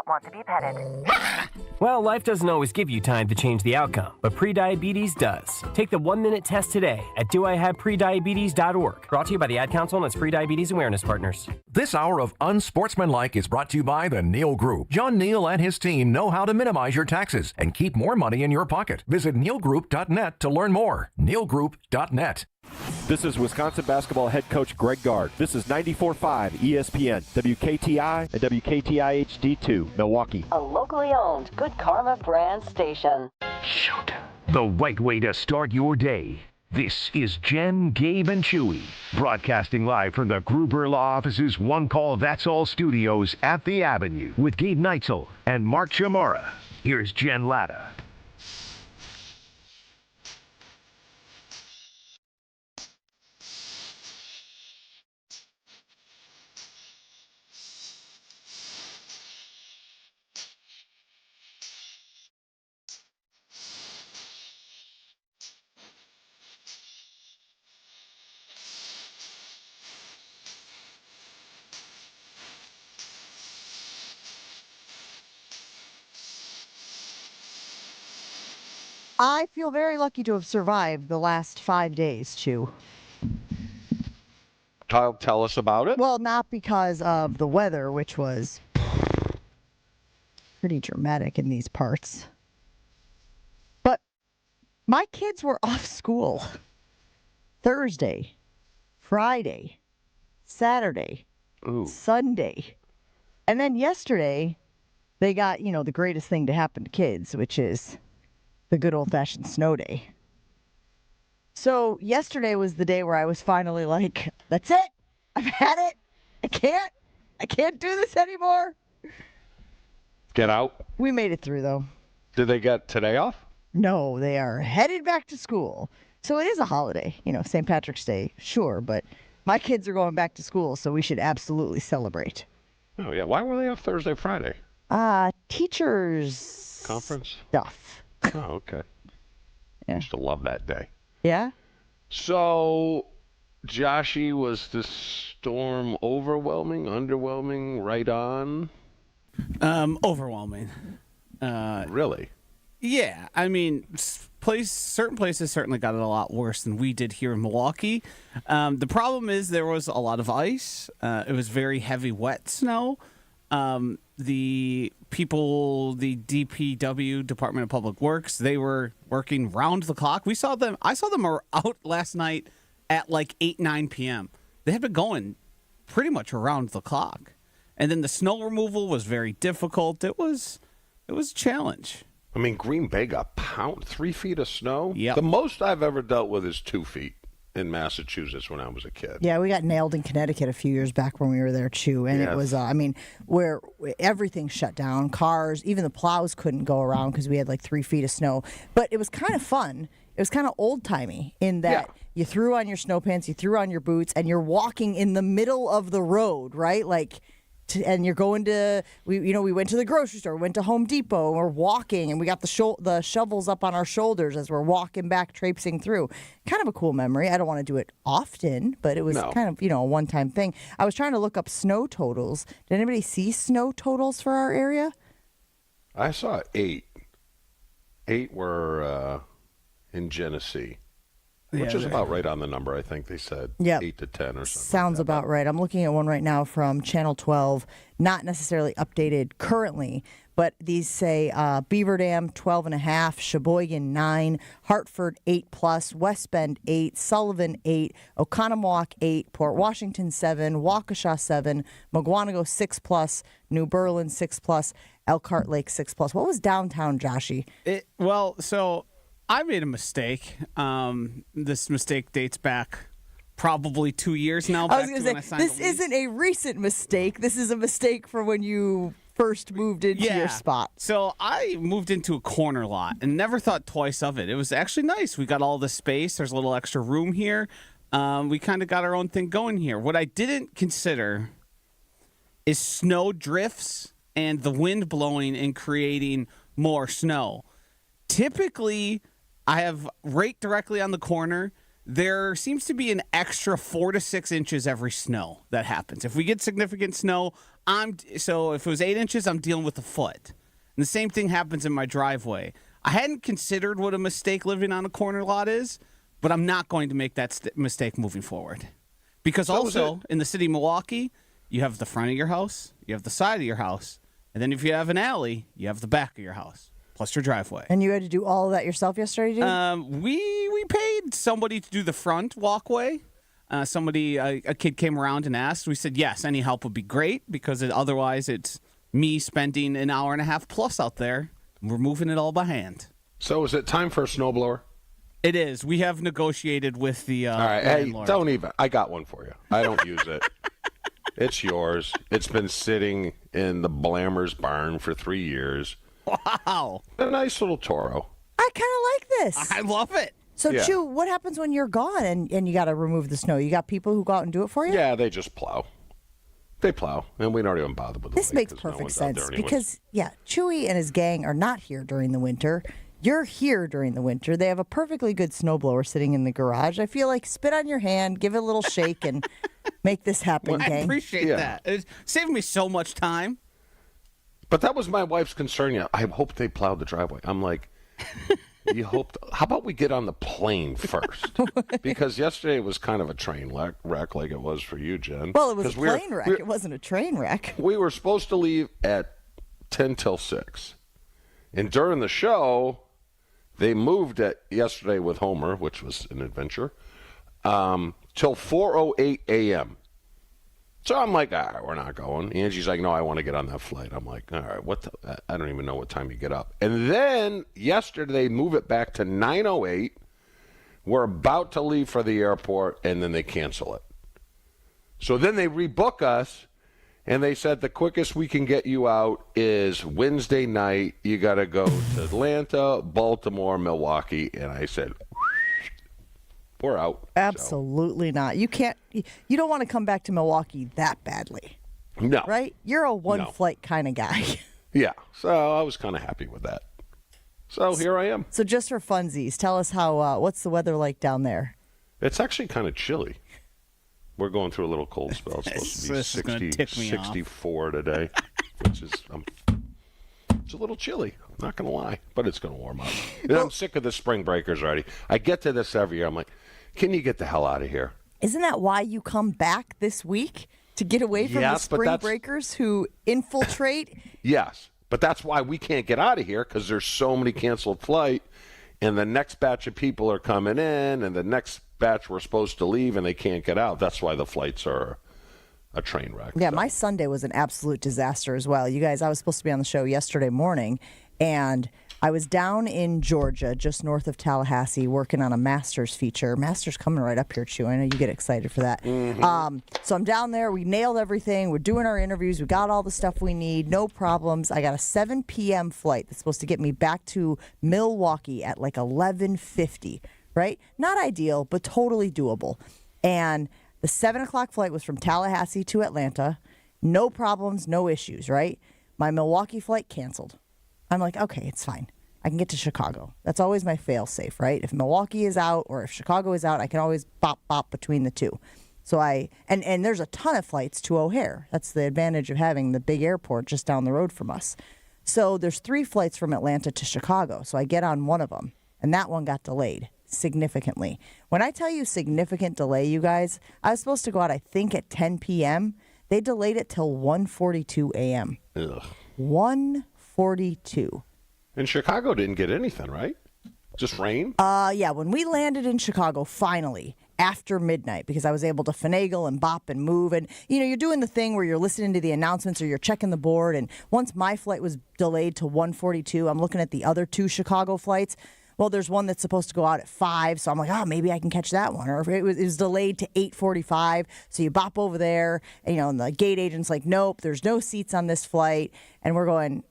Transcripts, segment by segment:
want to be petted. Well, life doesn't always give you time to change the outcome, but prediabetes does. Take the 1-minute test today at doihaveprediabetes.org. Brought to you by the Ad Council and its Prediabetes Awareness Partners. This hour of Unsportsmanlike is brought to you by the Neal Group. John Neal and his team know how to minimize your taxes and keep more money in your pocket. Visit nealgroup.net to learn more. nealgroup.net. This is Wisconsin basketball head coach Greg Gard. This is 94.5 ESPN, WKTI, and WKTI HD2, Milwaukee. A locally owned Good Karma brand station. Shoot. The right way to start your day. This is Jen, Gabe, and Chewy, broadcasting live from the Gruber Law Office's One Call That's All studios at the Avenue with Gabe Neitzel and Mark Chamora. Here's Jen Latta. I feel very lucky to have survived the last 5 days, Chew. Tell us about it. Well, not because of the weather, which was pretty dramatic in these parts. But my kids were off school Thursday, Friday, Saturday, Sunday. And then yesterday, they got, the greatest thing to happen to kids, which is the good old-fashioned snow day. So yesterday was the day where I was finally like, that's it. I've had it. I can't do this anymore. Get out. We made it through, though. Did they get today off? No, they are headed back to school. So it is a holiday, St. Patrick's Day, sure, but my kids are going back to school, so we should absolutely celebrate. Oh, yeah. Why were they off Thursday, Friday? Teachers' conference stuff. Oh, okay. Yeah. I used to love that day. Yeah? So, Joshy, was this storm overwhelming, underwhelming, right on? Overwhelming. Really? Yeah. I mean, certain places certainly got it a lot worse than we did here in Milwaukee. The problem is there was a lot of ice. It was very heavy, wet snow. The DPW, Department of Public Works, they were working round the clock. I saw them out last night at like 8, 9 p.m. They had been going pretty much around the clock. And then the snow removal was very difficult. It was a challenge. I mean, Green Bay got 3 feet of snow. Yep. The most I've ever dealt with is 2 feet in Massachusetts when I was a kid. Yeah, we got nailed in Connecticut a few years back when we were there, too. And It was, where everything shut down. Cars, even the plows couldn't go around because we had like 3 feet of snow. But it was kind of fun. It was kind of old-timey in that you threw on your snow pants, you threw on your boots, and you're walking in the middle of the road, right? And you're going to, we went to the grocery store, we went to Home Depot, and we're walking, and we got the shovels up on our shoulders as we're walking back, traipsing through. Kind of a cool memory. I don't want to do it often, but it was kind of, a one-time thing. I was trying to look up snow totals. Did anybody see snow totals for our area? I saw 8. 8 were in Genesee. Which is about right on the number, I think they said. Yep. 8 to 10 or something. Sounds about right. I'm looking at one right now from Channel 12, not necessarily updated currently, but these say Beaver Dam 12.5, Sheboygan 9, Hartford 8+, West Bend 8, Sullivan 8, Oconomowoc 8, Port Washington 7, Waukesha 7, Mugwanago 6+, New Berlin 6+, Elkhart Lake 6+. What was downtown, Joshy? So I made a mistake. This mistake dates back probably 2 years now. I was going to say, this isn't a recent mistake. This is a mistake from when you first moved into your spot. So I moved into a corner lot and never thought twice of it. It was actually nice. We got all the space. There's a little extra room here. We kind of got our own thing going here. What I didn't consider is snow drifts and the wind blowing and creating more snow. Typically, I have right directly on the corner, there seems to be an extra 4 to 6 inches every snow that happens. If we get significant snow, so if it was 8 inches, I'm dealing with a foot. And the same thing happens in my driveway. I hadn't considered what a mistake living on a corner lot is, but I'm not going to make that mistake moving forward. Because also, in the city of Milwaukee, you have the front of your house, you have the side of your house, and then if you have an alley, you have the back of your house, plus your driveway. And you had to do all of that yourself yesterday, dude? We paid somebody to do the front walkway. A kid came around and asked. We said, yes, any help would be great, because otherwise it's me spending an hour and a half plus out there. We're moving it all by hand. So is it time for a snowblower? It is. We have negotiated with the all right, landlord. Hey, don't even. I got one for you. I don't use it. It's yours. It's been sitting in the Blammer's barn for 3 years. Wow. A nice little Toro. I kind of like this. I love it. So, Yeah. Chew, what happens when you're gone and you got to remove the snow? You got people who go out and do it for you? Yeah, they just plow. They plow, and we don't even bother with This the makes lake 'cause no perfect one's out there sense anyways. because, Chewy and his gang are not here during the winter. You're here during the winter. They have a perfectly good snowblower sitting in the garage. I feel like spit on your hand, give it a little shake, and make this happen, I gang. appreciate that. It's saving me so much time. But that was my wife's concern. Yeah, I hope they plowed the driveway. I'm like, you hope. How about we get on the plane first? Because yesterday it was kind of a train wreck like it was for you, Jen. Well, it was a plane wreck. It wasn't a train wreck. We were supposed to leave at 10 till 6. And during the show, they moved it yesterday with Homer, which was an adventure, till 4:08 a.m. So I'm like, all right, we're not going. Angie's like, no, I want to get on that flight. I'm like, all right, I don't even know what time you get up. And then yesterday they move it back to 9:08. We're about to leave for the airport, and then they cancel it. So then they rebook us, and they said the quickest we can get you out is Wednesday night. You got to go to Atlanta, Baltimore, Milwaukee. And I said, we're out. Absolutely not. You can't. You don't want to come back to Milwaukee that badly. No. Right? You're a one-flight kind of guy. Yeah. So I was kind of happy with that. So here I am. So just for funsies, tell us how. What's the weather like down there? It's actually kind of chilly. We're going through a little cold spell. It's supposed to be 64 today, which is it's a little chilly. I'm not going to lie, but it's going to warm up. And I'm sick of the spring breakers already. I get to this every year. I'm like, can you get the hell out of here? Isn't that why you come back this week? To get away from the spring breakers who infiltrate? Yes, but that's why we can't get out of here because there's so many canceled flights, and the next batch of people are coming in, and the next batch we're supposed to leave, and they can't get out. That's why the flights are a train wreck. Yeah, my Sunday was an absolute disaster as well. You guys, I was supposed to be on the show yesterday morning, and I was down in Georgia, just north of Tallahassee, working on a master's feature. Master's coming right up here, Chew. I know you get excited for that. Mm-hmm. So I'm down there. We nailed everything. We're doing our interviews. We got all the stuff we need. No problems. I got a 7 p.m. flight that's supposed to get me back to Milwaukee at like 11:50, right? Not ideal, but totally doable. And the 7 o'clock flight was from Tallahassee to Atlanta. No problems, no issues, right? My Milwaukee flight canceled. I'm like, okay, it's fine. I can get to Chicago. That's always my fail-safe, right? If Milwaukee is out or if Chicago is out, I can always bop between the two. So and there's a ton of flights to O'Hare. That's the advantage of having the big airport just down the road from us. So there's 3 flights from Atlanta to Chicago. So I get on one of them, and that one got delayed significantly. When I tell you significant delay, you guys, I was supposed to go out, I think, at 10 p.m. They delayed it till 1:42 a.m. Ugh. 1:42. And Chicago didn't get anything, right? Just rain? Yeah, when we landed in Chicago, finally, after midnight, because I was able to finagle and bop and move. And, you're doing the thing where you're listening to the announcements or you're checking the board. And once my flight was delayed to 1:42, I'm looking at the other 2 Chicago flights. Well, there's one that's supposed to go out at 5, so I'm like, maybe I can catch that one. Or if it was delayed to 8:45, so you bop over there, and the gate agent's like, nope, there's no seats on this flight. And we're going,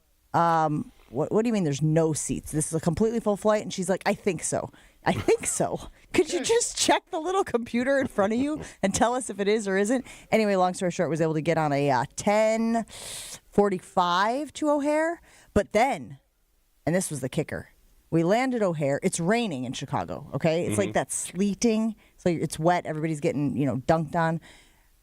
what do you mean there's no seats? This is a completely full flight? And she's like, I think so. I think so. Could you just check the little computer in front of you and tell us if it is or isn't? Anyway, long story short, I was able to get on a 10:45 to O'Hare. But then, and this was the kicker, We land at O'Hare. It's raining in Chicago, okay? It's like that sleeting. So it's wet. Everybody's getting, dunked on.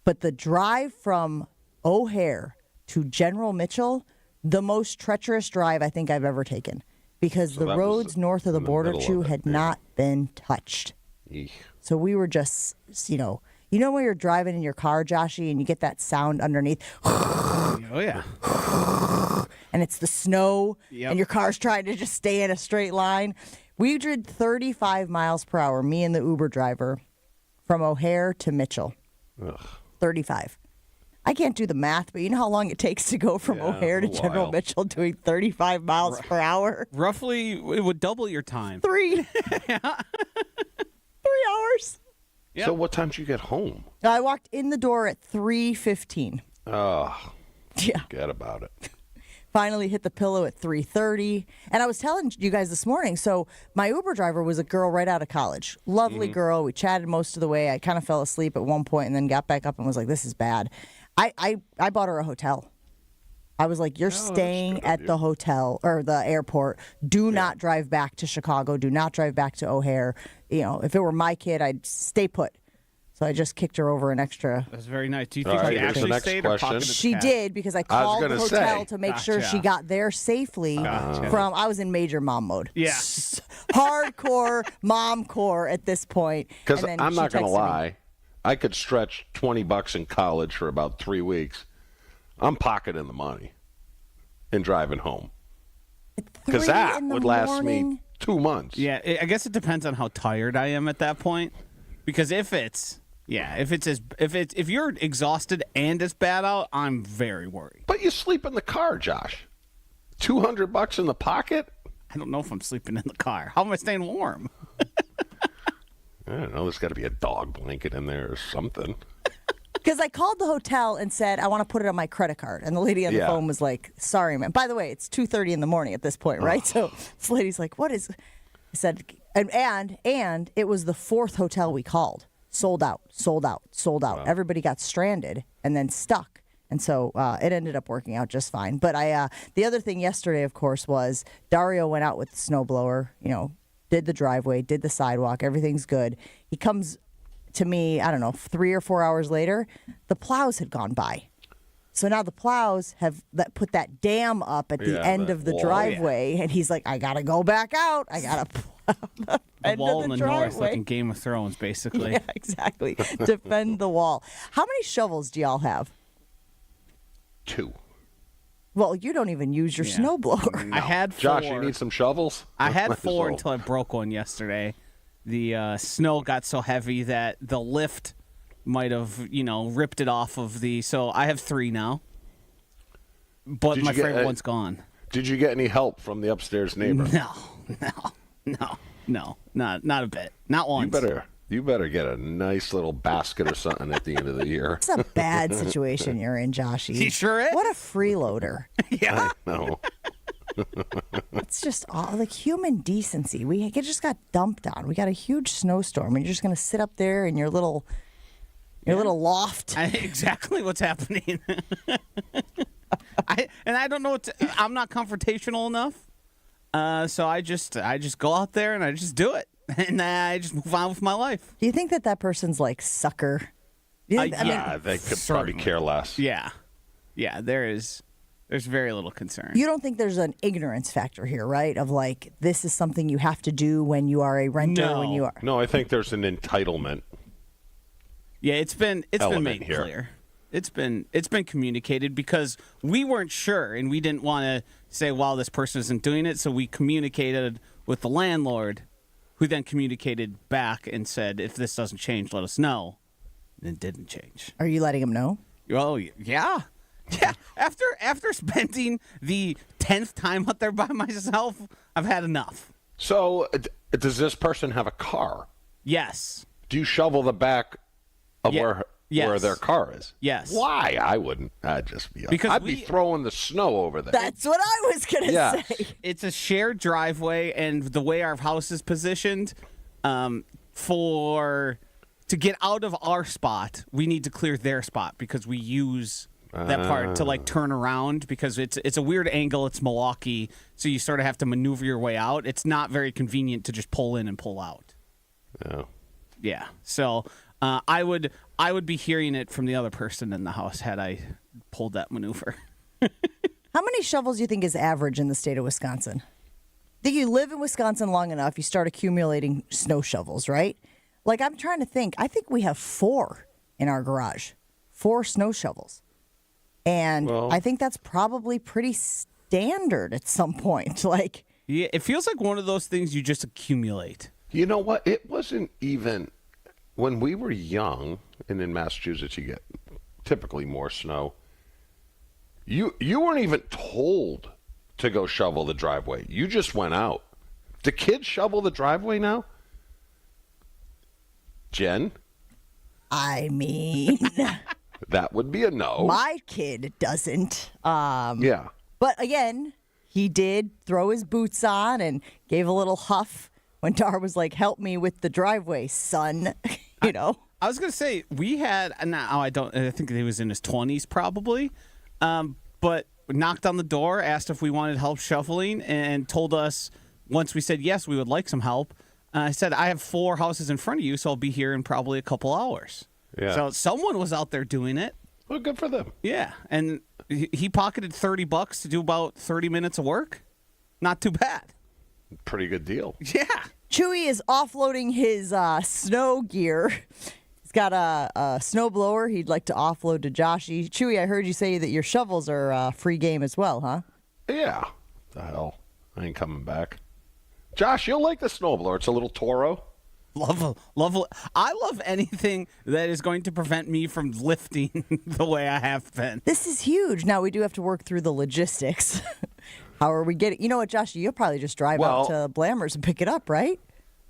But the drive from O'Hare to General Mitchell, the most treacherous drive I think I've ever taken, because the roads north of the border, Chew, had not been touched. Eek. So we were just, when you're driving in your car, Joshy, and you get that sound underneath. Oh, yeah. And it's the snow, Yep. and your car's trying to just stay in a straight line. We did 35 miles per hour, me and the Uber driver, from O'Hare to Mitchell. Ugh. 35. I can't do the math, but you know how long it takes to go from O'Hare to General Mitchell doing 35 miles per hour? Roughly, it would double your time. 3 hours. Yep. So what time did you get home? I walked in the door at 3:15. Oh, Yeah. forget about it. Finally hit the pillow at 3:30. And I was telling you guys this morning, so my Uber driver was a girl right out of college. Lovely girl. We chatted most of the way. I kind of fell asleep at one point and then got back up and was like, this is bad. I bought her a hotel. I was like, you're staying at the hotel or the airport. Do not drive back to Chicago. Do not drive back to O'Hare. If it were my kid, I'd stay put. So I just kicked her over an extra. That's very nice. Do you think All she right, here's the actually next stayed or question. pocketed the She cash? did, because I called the gonna hotel say. to make sure Gotcha. she got there safely Gotcha. I was in major mom mode. Yeah. Hardcore mom core at this point. Because And then I'm she not going to texted me. lie, I could stretch $20 in college for about 3 weeks. I'm pocketing the money and driving home. Because 3 that in the would last morning? me 2 months. Yeah, I guess it depends on how tired I am at that point. Because if you're exhausted and it's bad out, I'm very worried. But you sleep in the car, Josh. $200 in the pocket? I don't know if I'm sleeping in the car. How am I staying warm? I don't know. There's got to be a dog blanket in there or something. Because I called the hotel and said, I want to put it on my credit card. And the lady on the phone was like, sorry, man. By the way, it's 2:30 in the morning at this point, right? So this lady's like, what is... I said, and it was the 4th hotel we called. Sold out. Wow. Everybody got stranded and then stuck. And so it ended up working out just fine. But the other thing yesterday, of course, was Dario went out with the snowblower, did the driveway, did the sidewalk. Everything's good. He comes to me, I don't know, 3 or 4 hours later, the plows had gone by. So now the plows have put that dam up at the end of the driveway. And he's like, I got to go back out. I got to plow the end wall of in the the north, driveway. like in Game of Thrones, basically. Yeah, exactly. Defend the wall. How many shovels do y'all have? 2. Well, you don't even use your snowblower. I had 4. Josh, you need some shovels? I had Might as 4 well. until I broke one yesterday. The snow got so heavy that the lift might have, ripped it off of the... So I have 3 now. But Did my you get favorite one's gone. Did you get any help from the upstairs neighbor? No, not a bit. Not once. You better get a nice little basket or something at the end of the year. It's a bad situation you're in, Joshy. He sure is. What a freeloader. Yeah. No. It's just all like human decency. It just got dumped on. We got a huge snowstorm, and you're just going to sit up there in your little loft. Exactly what's happening. I don't know. I'm not confrontational enough, so I just go out there and I just do it, and I just move on with my life. Do you think that person's like sucker? They could probably care less. Yeah. There's very little concern. You don't think there's an ignorance factor here, right? Of like, this is something you have to do when you are a renter. No. When you are. No, I think there's an entitlement. Yeah, it's been made here. clear. It's been communicated because we weren't sure and we didn't want to say, well, this person isn't doing it. So we communicated with the landlord, who then communicated back and said, if this doesn't change, let us know. And it didn't change. Are you letting him know? Oh, yeah. Yeah. After spending the 10th time out there by myself, I've had enough. So, does this person have a car? Yes. Do you shovel the back of where Yes. their car is? Yes. Why? I wouldn't. I'd be throwing the snow over there. That's what I was going to say. It's a shared driveway, and the way our house is positioned, to get out of our spot, we need to clear their spot because we use that part to like turn around because it's a weird angle. It's Milwaukee, so you sort of have to maneuver your way out. It's not very convenient to just pull in and pull out. Yeah. So I would be hearing it from the other person in the house had I pulled that maneuver. How many shovels do you think is average in the state of Wisconsin? I think you live in Wisconsin long enough, you start accumulating snow shovels, right? Like, I'm trying to think. I think we have 4 in our garage. 4 snow shovels. And I think that's probably pretty standard at some point. Like, yeah, it feels like one of those things you just accumulate. You know what? It wasn't even when we were young, and in Massachusetts you get typically more snow. You weren't even told to go shovel the driveway. You just went out. Do kids shovel the driveway now? Jen? I mean, that would be a no. My kid doesn't. Yeah. But again, he did throw his boots on and gave a little huff when Dar was like, "Help me with the driveway, son." You know. I was gonna say we had. Now I think he was in his 20s probably. But knocked on the door, asked if we wanted help shoveling, and told us once we said yes, we would like some help. I said, I have 4 houses in front of you, so I'll be here in probably a couple hours. Yeah. So someone was out there doing it. Well, good for them. Yeah, and he pocketed $30 to do about 30 minutes of work. Not too bad. Pretty good deal. Yeah. Chewy is offloading his snow gear. Got a snow blower he'd like to offload to Joshy. Chewy, I heard you say that your shovels are free game as well, huh? Yeah. The hell. I ain't coming back. Josh, you'll like the snowblower. It's a little Toro. Love. I love anything that is going to prevent me from lifting the way I have been. This is huge. Now, we do have to work through the logistics. How are we getting? You know what, Josh? You'll probably just drive out to Blammers and pick it up, right?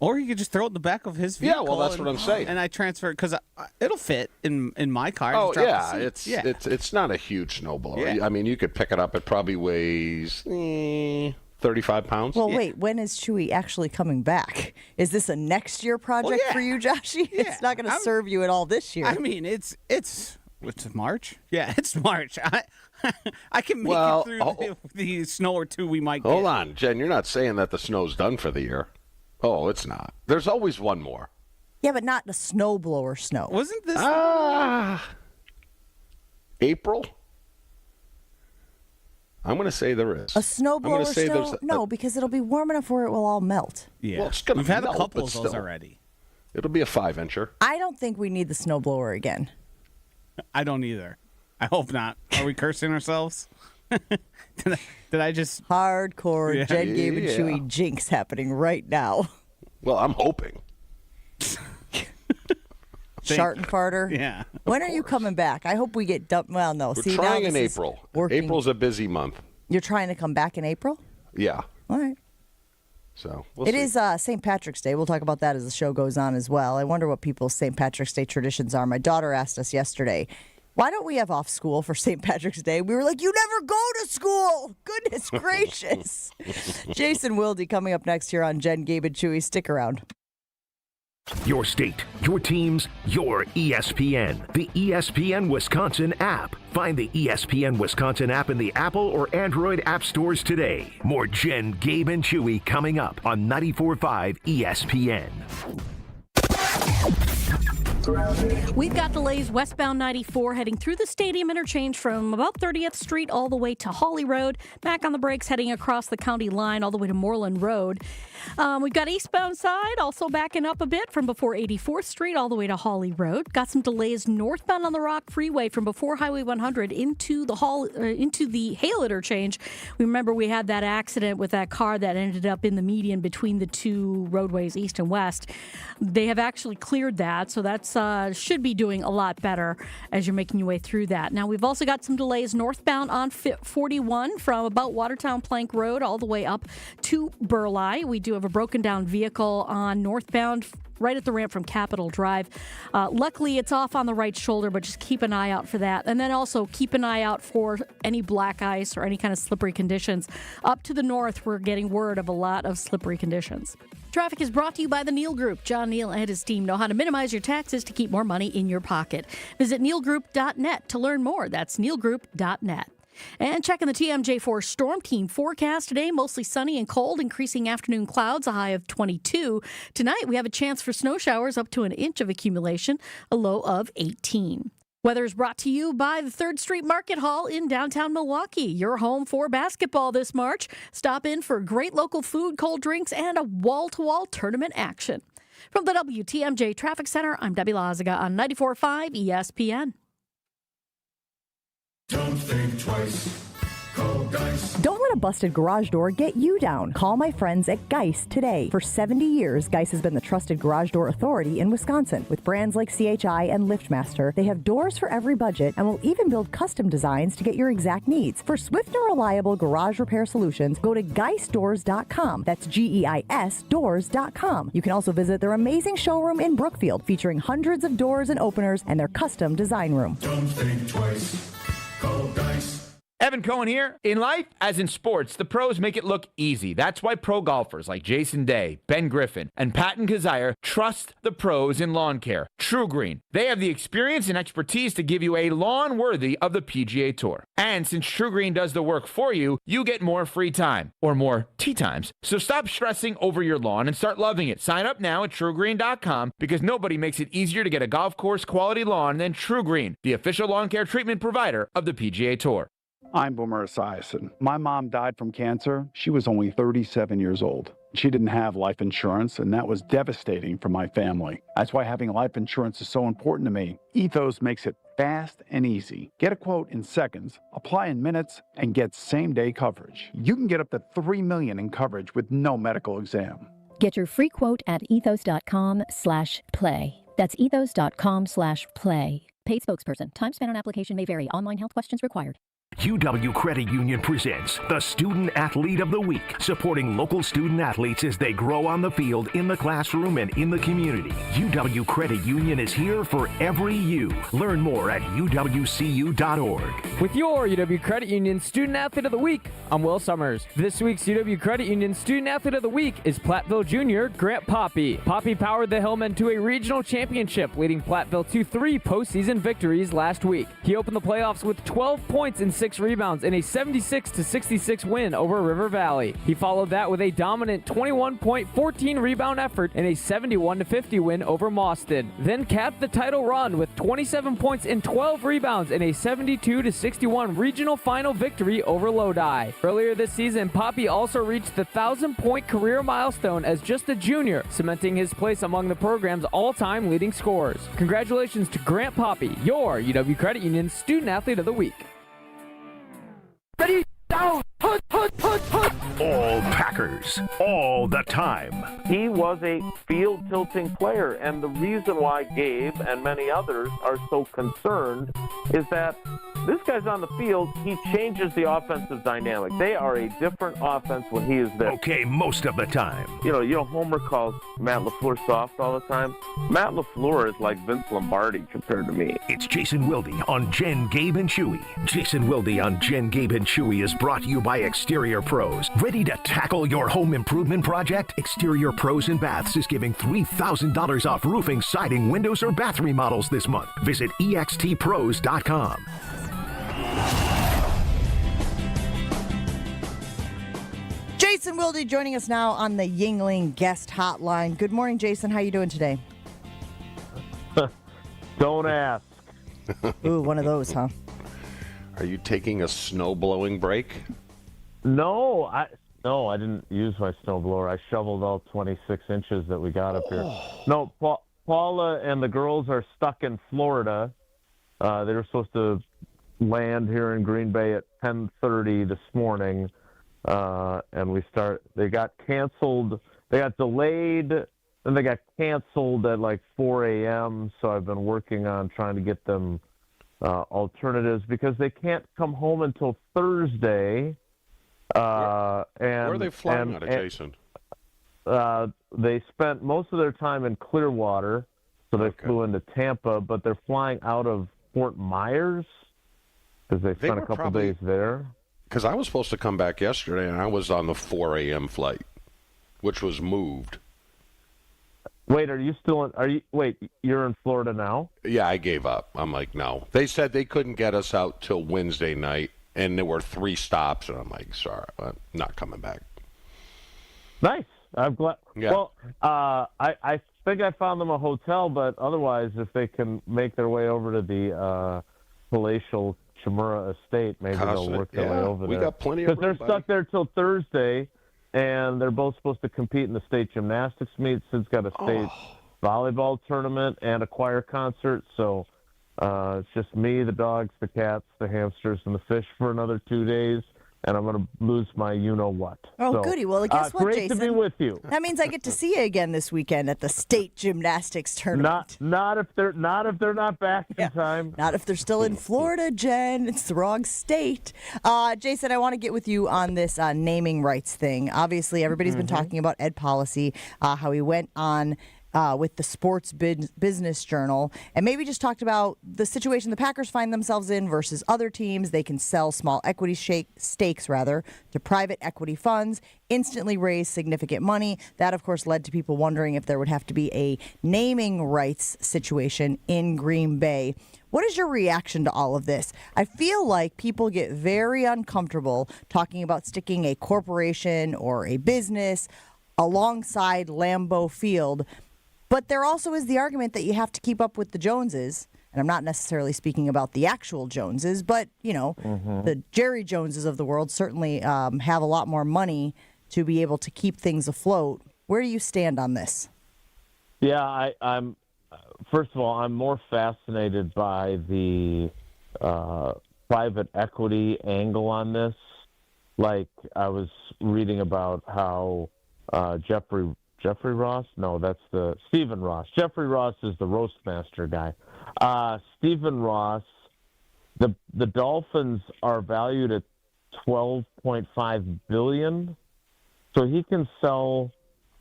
Or you could just throw it in the back of his vehicle. Yeah, well, that's what I'm saying. And I transfer it because it'll fit in my car. Oh, yeah. It's not a huge snowblower. Yeah. I mean, you could pick it up. It probably weighs 35 pounds. Well, wait. When is Chewy actually coming back? Is this a next year project for you, Joshy? Yeah. It's not going to serve you at all this year. I mean, it's March? Yeah, it's March. I can make it through the snow or two we might get. Hold on, Jen. You're not saying that the snow's done for the year. Oh, it's not. There's always one more. Yeah, but not the snowblower snow. Wasn't this April? I'm going to say there is. A snowblower snow? No, because it'll be warm enough where it will all melt. Yeah. Well, it's gonna We've had melt, a couple but of those still. already. It'll be a 5-incher. I don't think we need the snowblower again. I don't either. I hope not. Are we cursing ourselves? Did I just... Hardcore Jen, Gabe, and Chewy jinx happening right now. Well, I'm hoping. Shart and farter? Yeah. When are you coming back? I hope we get dumped. Well, no. We're trying in April. April's a busy month. You're trying to come back in April? Yeah. All right. So It is St. Patrick's Day. We'll talk about that as the show goes on as well. I wonder what people's St. Patrick's Day traditions are. My daughter asked us yesterday, why don't we have off school for St. Patrick's Day? We were like, you never go to school. Goodness gracious. Jason Wilde coming up next here on Jen, Gabe, and Chewy. Stick around. Your state, your teams, your ESPN. The ESPN Wisconsin app. Find the ESPN Wisconsin app in the Apple or Android app stores today. More Jen, Gabe, and Chewy coming up on 94.5 ESPN. We've got delays westbound 94 heading through the stadium interchange from about 30th Street all the way to Hawley Road. Back on the brakes heading across the county line all the way to Moreland Road. We've got eastbound side also backing up a bit from before 84th Street all the way to Hawley Road. Got some delays northbound on the Rock Freeway from before Highway 100 into the Hale interchange. We remember we had that accident with that car that ended up in the median between the two roadways, east and west. They have actually cleared that, so that's should be doing a lot better as you're making your way through that. Now, we've also got some delays northbound on 41 from about Watertown Plank Road all the way up to Burleigh. We do have a broken down vehicle on northbound right at the ramp from Capitol Drive. Luckily, it's off on the right shoulder, but just keep an eye out for that. And then also keep an eye out for any black ice or any kind of slippery conditions. Up to the north, we're getting word of a lot of slippery conditions. Traffic is brought to you by the Neal Group. John Neal and his team know how to minimize your taxes to keep more money in your pocket. Visit nealgroup.net to learn more. That's nealgroup.net. And checking the TMJ4 Storm Team forecast today, mostly sunny and cold, increasing afternoon clouds, a high of 22. Tonight, we have a chance for snow showers up to an inch of accumulation, a low of 18. Weather is brought to you by the 3rd Street Market Hall in downtown Milwaukee, your home for basketball this March. Stop in for great local food, cold drinks, and a wall-to-wall tournament action. From the WTMJ Traffic Center, I'm Debbie Lazaga on 94.5 ESPN. Don't think twice. Call Geist. Don't let a busted garage door get you down. Call my friends at Geist today. For 70 years, Geist has been the trusted garage door authority in Wisconsin. With brands like CHI and LiftMaster, they have doors for every budget and will even build custom designs to get your exact needs. For swift and reliable garage repair solutions, go to geistdoors.com. That's GEIS doors.com. You can also visit their amazing showroom in Brookfield, featuring hundreds of doors and openers and their custom design room. Don't think twice. Call Geist. Evan Cohen here. In life, as in sports, the pros make it look easy. That's why pro golfers like Jason Day, Ben Griffin, and Patton Kazire trust the pros in lawn care. True Green. They have the experience and expertise to give you a lawn worthy of the PGA Tour. And since True Green does the work for you, you get more free time, or more tee times. So stop stressing over your lawn and start loving it. Sign up now at TrueGreen.com because nobody makes it easier to get a golf course quality lawn than True Green, the official lawn care treatment provider of the PGA Tour. I'm Boomer Esiason. My mom died from cancer. She was only 37 years old. She didn't have life insurance, and that was devastating for my family. That's why having life insurance is so important to me. Ethos makes it fast and easy. Get a quote in seconds, apply in minutes, and get same-day coverage. You can get up to $3 million in coverage with no medical exam. Get your free quote at ethos.com/play. That's ethos.com/play. Paid spokesperson. Time spent on application may vary. Online health questions required. UW Credit Union presents the Student Athlete of the Week, supporting local student athletes as they grow on the field, in the classroom, and in the community. UW Credit Union is here for every you. Learn more at uwcu.org. With your UW Credit Union Student Athlete of the Week, I'm Will Summers. This week's UW Credit Union Student Athlete of the Week is Platteville Junior Grant Poppy. Poppy powered the Hillmen to a regional championship, leading Platteville to 3 postseason victories last week. He opened the playoffs with 12 points and 6 rebounds in a 76-66 win over River Valley. He followed that with a dominant 21-point, 14-rebound effort in a 71-50 win over Mauston. Then capped the title run with 27 points and 12 rebounds in a 72-61 regional final victory over Lodi. Earlier this season, Poppy also reached the 1,000-point career milestone as just a junior, cementing his place among the program's all-time leading scorers. Congratulations to Grant Poppy, your UW Credit Union Student Athlete of the Week. Ready, down, put. All Packers, all the time. He was a field-tilting player, and the reason why Gabe and many others are so concerned is that this guy's on the field, he changes the offensive dynamic. They are a different offense when he is there. Okay, most of the time. You know, Homer calls Matt LaFleur soft all the time. Matt LaFleur is like Vince Lombardi compared to me. It's Jason Wilde on Jen, Gabe, and Chewy. Jason Wilde on Jen, Gabe, and Chewy is brought to you by Exterior Pros. Ready to tackle your home improvement project? Exterior Pros and Baths is giving $3,000 off roofing, siding, windows, or bath remodels this month. Visit extpros.com. Jason Wilde joining us now on the Yingling guest hotline. Good morning, Jason. How you doing today? Don't ask. Ooh, one of those, huh? Are you taking a snow blowing break? No, I didn't use my snowblower. I shoveled all 26 inches that we got up here. No, Paula and the girls are stuck in Florida. They were supposed to land here in Green Bay at 10:30 this morning, and they got canceled. They got delayed, and they got canceled at like 4 a.m., so I've been working on trying to get them alternatives because they can't come home until Thursday. Where are they flying out of, Jason? they spent most of their time in Clearwater, so they flew into Tampa, but they're flying out of Fort Myers because they spent a couple days there. Because I was supposed to come back yesterday, and I was on the 4 a.m. flight, which was moved. Wait, are you still in? Wait, you're in Florida now? Yeah, I gave up. I'm like, no. They said they couldn't get us out till Wednesday night, and there were 3 stops, and I'm like, sorry, I'm not coming back. Nice. I'm glad. Yeah. Well, I think I found them a hotel, but otherwise, if they can make their way over to the palatial Chimura Estate, maybe they'll work their way over there. We got plenty of room, because they're stuck there till Thursday, and they're both supposed to compete in the state gymnastics meet. Sid's got a state volleyball tournament and a choir concert, so it's just me, the dogs, the cats, the hamsters, and the fish for another 2 days. And I'm going to lose my you-know-what. Oh, so, goody. Well, guess what, great Jason? to be with you. That means I get to see you again this weekend at the state gymnastics tournament. Not if they're not back in time. Not if they're still in Florida, Jen. It's the wrong state. Jason, I want to get with you on this naming rights thing. Obviously, everybody's been talking about Ed Policy, how he went on with the Sports Business Journal, and maybe just talked about the situation the Packers find themselves in versus other teams. They can sell small equity stakes to private equity funds, instantly raise significant money. That, of course, led to people wondering if there would have to be a naming rights situation in Green Bay. What is your reaction to all of this? I feel like people get very uncomfortable talking about sticking a corporation or a business alongside Lambeau Field. But there also is the argument that you have to keep up with the Joneses. And I'm not necessarily speaking about the actual Joneses, but, the Jerry Joneses of the world certainly have a lot more money to be able to keep things afloat. Where do you stand on this? Yeah, I'm. First of all, I'm more fascinated by the private equity angle on this. Like, I was reading about how Jeffrey Ross? No, that's Stephen Ross. Jeffrey Ross is the Roastmaster guy. Stephen Ross, the Dolphins are valued at $12.5 billion, so he can sell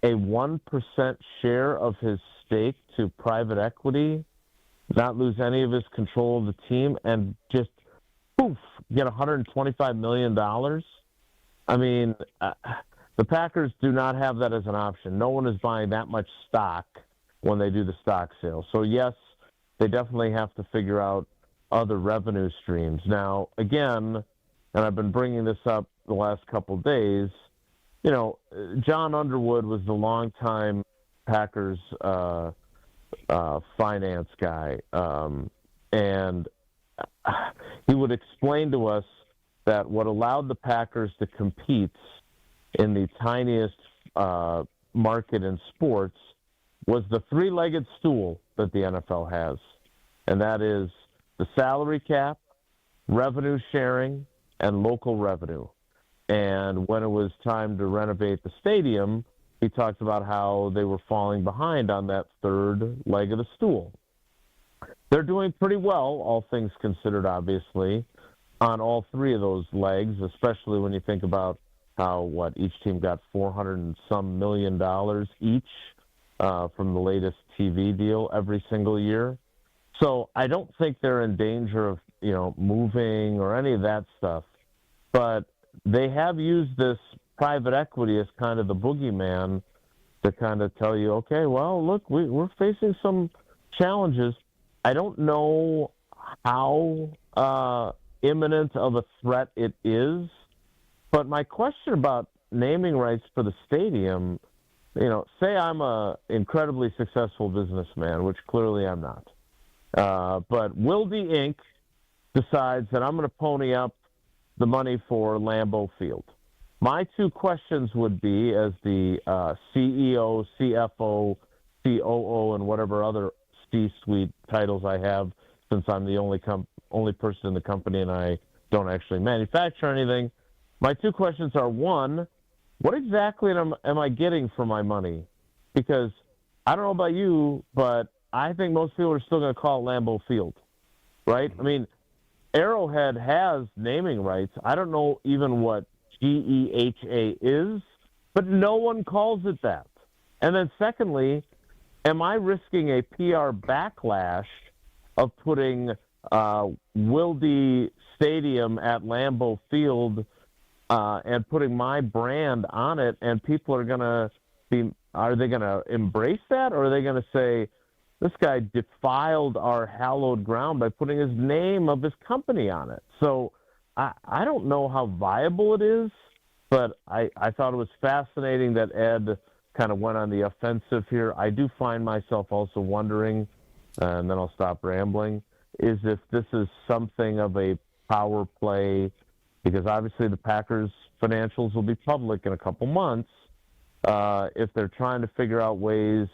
a 1% share of his stake to private equity, not lose any of his control of the team, and just poof, get $125 million. I mean, the Packers do not have that as an option. No one is buying that much stock when they do the stock sale. So, yes, they definitely have to figure out other revenue streams. Now, again, and I've been bringing this up the last couple of days, John Underwood was the longtime Packers finance guy. And he would explain to us that what allowed the Packers to compete in the tiniest market in sports was the 3-legged stool that the NFL has. And that is the salary cap, revenue sharing, and local revenue. And when it was time to renovate the stadium, he talked about how they were falling behind on that third leg of the stool. They're doing pretty well, all things considered, obviously, on all 3 of those legs, especially when you think about how each team got $400 and some million each from the latest TV deal every single year. So I don't think they're in danger of moving or any of that stuff. But they have used this private equity as kind of the boogeyman to kind of tell you, okay, well, look, we're facing some challenges. I don't know how imminent of a threat it is. But my question about naming rights for the stadium, say I'm a incredibly successful businessman, which clearly I'm not. But Wilde Inc. decides that I'm going to pony up the money for Lambeau Field. My 2 questions would be, as the CEO, CFO, COO, and whatever other C-suite titles I have, since I'm the only person in the company and I don't actually manufacture anything. My 2 questions are, 1, what exactly am I getting for my money? Because I don't know about you, but I think most people are still going to call it Lambeau Field, right? I mean, Arrowhead has naming rights. I don't know even what GEHA is, but no one calls it that. And then secondly, am I risking a PR backlash of putting Wilde Stadium at Lambeau Field and putting my brand on it, and people are they going to embrace that, or are they going to say, this guy defiled our hallowed ground by putting his name of his company on it? So I don't know how viable it is, but I thought it was fascinating that Ed kind of went on the offensive here. I do find myself also wondering, and then I'll stop rambling, is if this is something of a power play, because obviously the Packers' financials will be public in a couple months. If they're trying to figure out ways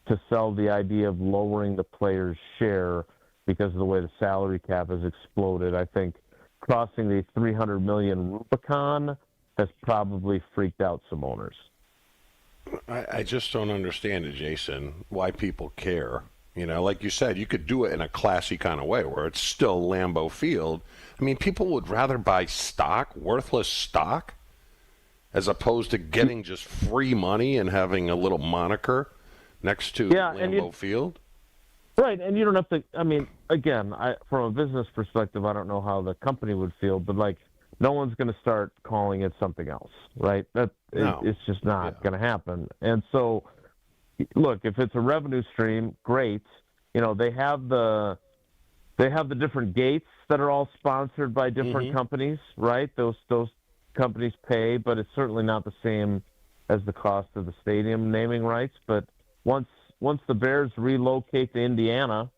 to sell the idea of lowering the player's share because of the way the salary cap has exploded, I think crossing the $300 million Rubicon has probably freaked out some owners. I just don't understand it, Jason, why people care. You know, like you said, you could do it in a classy kind of way where it's still Lambeau Field. I mean, people would rather buy stock, worthless stock, as opposed to getting just free money and having a little moniker next to Lambeau Field. Right, and you don't have to, I mean, again, from a business perspective, I don't know how the company would feel, but like, no one's going to start calling it something else, right? It's just not going to happen. And so, look, if it's a revenue stream, great. You know, they have the different gates that are all sponsored by different companies, right? Those companies pay, but it's certainly not the same as the cost of the stadium naming rights. But once the Bears relocate to Indiana,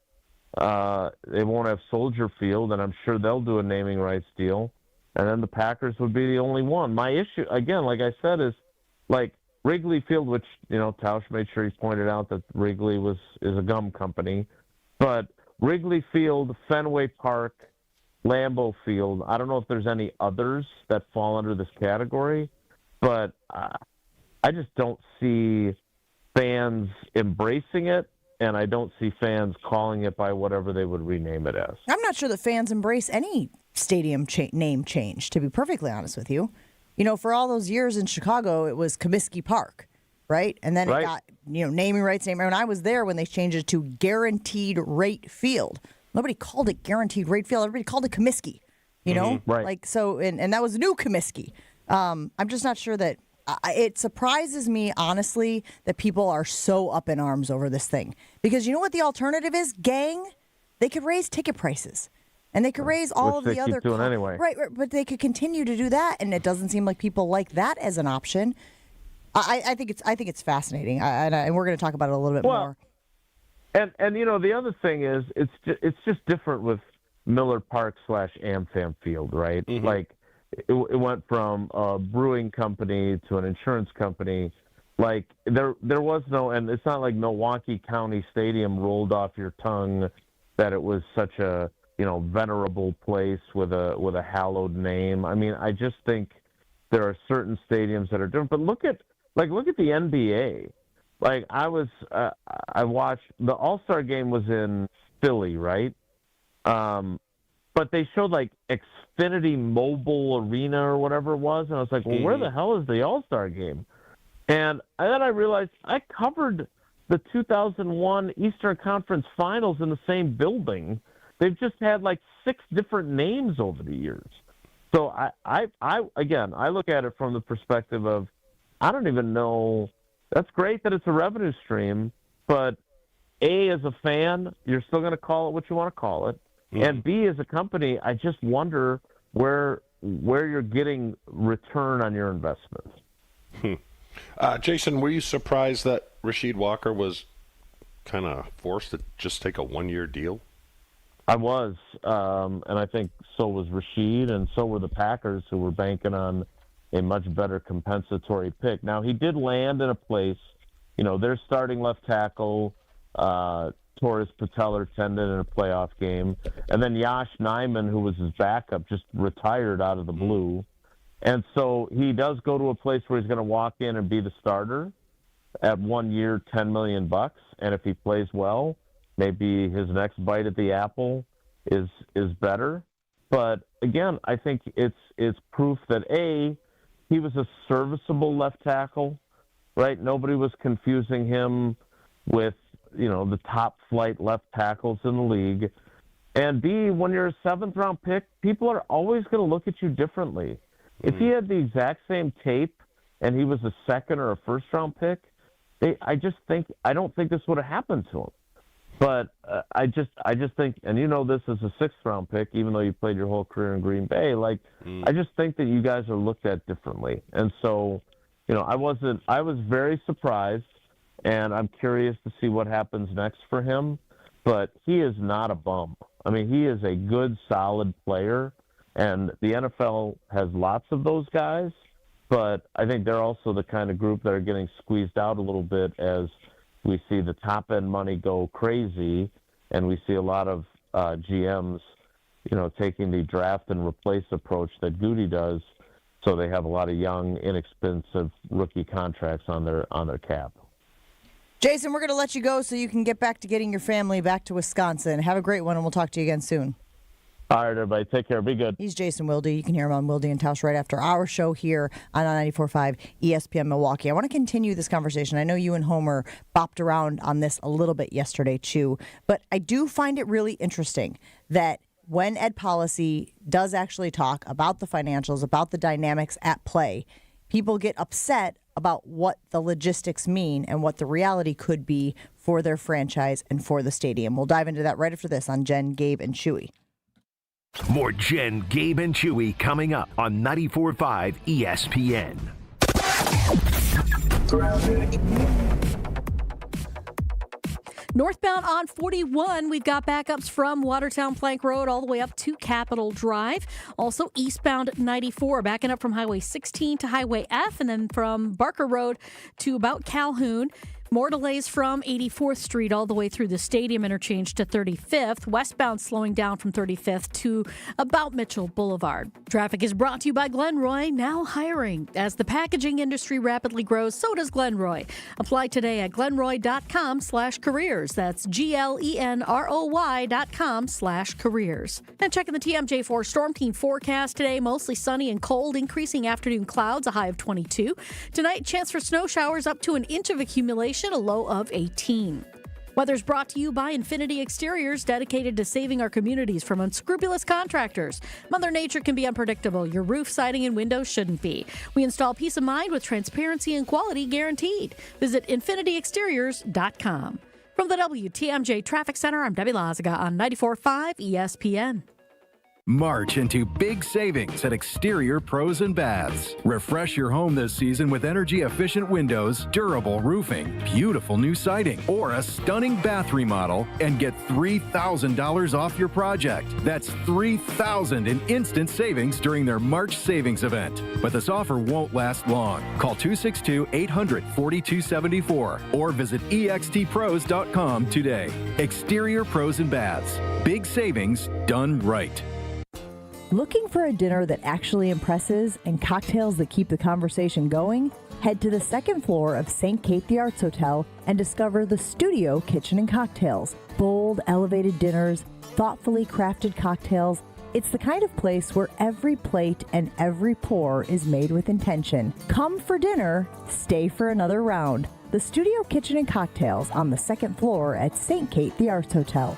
they won't have Soldier Field, and I'm sure they'll do a naming rights deal. And then the Packers would be the only one. My issue, again, like I said, is like Wrigley Field, which, you know, Tausch made sure he pointed out that Wrigley is a gum company. But Wrigley Field, Fenway Park, Lambeau Field, I don't know if there's any others that fall under this category, but I just don't see fans embracing it, and I don't see fans calling it by whatever they would rename it as. I'm not sure that fans embrace any stadium name change, to be perfectly honest with you. You know, for all those years in Chicago, it was Comiskey Park, right? And then it got, you know, naming rights. When I was there, when they changed it to Guaranteed Rate Field, nobody called it Guaranteed Rate Field. Everybody called it Comiskey, you know? Right. Like, so, and that was new Comiskey. I'm just not sure that it surprises me, honestly, that people are so up in arms over this thing. Because you know what the alternative is, gang? They could raise ticket prices. And they could raise all of the other doing anyway. Right, but they could continue to do that, and it doesn't seem like people like that as an option. I think it's fascinating, and we're going to talk about it a little bit more. And you know, the other thing is it's just different with Miller Park / AmFam Field, right? Like it went from a brewing company to an insurance company. Like there was no, and it's not like Milwaukee County Stadium rolled off your tongue that it was such a, you know, venerable place with a hallowed name. I mean, I just think there are certain stadiums that are different. But look at the NBA. Like I watched the All-Star game was in Philly, right? But they showed like Xfinity Mobile Arena or whatever it was, and I was like, well, where the hell is the All-Star game? And then I realized I covered the 2001 Eastern Conference Finals in the same building. They've just had like 6 different names over the years. So I look at it from the perspective of, I don't even know. That's great that it's a revenue stream, but A, as a fan, you're still going to call it what you want to call it. And B, as a company, I just wonder where you're getting return on your investment. Jason, were you surprised that Rasheed Walker was kind of forced to just take a 1-year deal? I was, and I think so was Rasheed, and so were the Packers, who were banking on a much better compensatory pick. Now, he did land in a place, you know, their starting left tackle tore his patellar tendon in a playoff game, and then Yosh Nijman, who was his backup, just retired out of the blue. And so he does go to a place where he's going to walk in and be the starter at 1 year, $10 million, and if he plays well, maybe his next bite at the apple is better. But again, I think it's proof that A, he was a serviceable left tackle, right? Nobody was confusing him with, the top flight left tackles in the league. And B, when you're a 7th-round pick, people are always going to look at you differently. If he had the exact same tape and he was a 2nd or a 1st-round pick, I don't think this would have happened to him. But I just think, and this as a 6th-round pick, even though you played your whole career in Green Bay, I just think that you guys are looked at differently. And so, I was very surprised, and I'm curious to see what happens next for him. But he is not a bum. I mean, he is a good, solid player, and the NFL has lots of those guys. But I think they're also the kind of group that are getting squeezed out a little bit as we see the top-end money go crazy, and we see a lot of GMs, taking the draft and replace approach that Gutey does, so they have a lot of young, inexpensive rookie contracts on their cap. Jason, we're going to let you go so you can get back to getting your family back to Wisconsin. Have a great one, and we'll talk to you again soon. All right, everybody. Take care. Be good. He's Jason Wilde. You can hear him on Wilde and Tausch right after our show here on 94.5 ESPN Milwaukee. I want to continue this conversation. I know you and Homer bopped around on this a little bit yesterday, Chew, but I do find it really interesting that when Ed Policy does actually talk about the financials, about the dynamics at play, people get upset about what the logistics mean and what the reality could be for their franchise and for the stadium. We'll dive into that right after this on Jen, Gabe, and Chewy. More Jen, Gabe, and Chewy coming up on 94.5 ESPN. Northbound on 41, we've got backups from Watertown Plank Road all the way up to Capitol Drive. Also eastbound 94, backing up from Highway 16 to Highway F, and then from Barker Road to about Calhoun. More delays from 84th Street all the way through the Stadium interchange to 35th. Westbound slowing down from 35th to about Mitchell Boulevard. Traffic is brought to you by Glenroy, now hiring. As the packaging industry rapidly grows, so does Glenroy. Apply today at glenroy.com/careers. That's GLENROY.com/careers. And checking the TMJ4 Storm Team forecast today, mostly sunny and cold, increasing afternoon clouds, a high of 22. Tonight, chance for snow showers up to an inch of accumulation, a low of 18. Weather's brought to you by Infinity Exteriors, dedicated to saving our communities from unscrupulous contractors. Mother Nature can be unpredictable. Your roof, siding, and windows shouldn't be. We install peace of mind with transparency and quality guaranteed. Visit infinityexteriors.com. From the WTMJ Traffic Center, I'm Debbie Lazaga on 94.5 ESPN. March into big savings at Exterior Pros and Baths. Refresh your home this season with energy-efficient windows, durable roofing, beautiful new siding, or a stunning bath remodel and get $3,000 off your project. That's $3,000 in instant savings during their March savings event. But this offer won't last long. Call 262-800-4274 or visit extpros.com today. Exterior Pros and Baths. Big savings done right. Looking for a dinner that actually impresses and cocktails that keep the conversation going? Head to the second floor of St. Kate the Arts Hotel and discover the Studio Kitchen and Cocktails. Bold, elevated dinners, thoughtfully crafted cocktails. It's the kind of place where every plate and every pour is made with intention. Come for dinner, stay for another round. The Studio Kitchen and Cocktails on the second floor at St. Kate the Arts Hotel.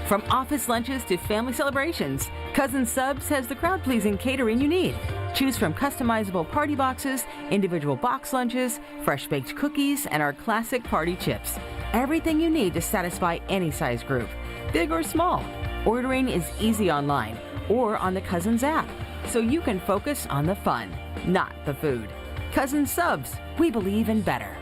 From office lunches to family celebrations, Cousin Subs has the crowd-pleasing catering you need. Choose from customizable party boxes, individual box lunches, fresh-baked cookies, and our classic party chips. Everything you need to satisfy any size group, big or small. Ordering is easy online or on the Cousins app, so you can focus on the fun, not the food. Cousin Subs, we believe in better.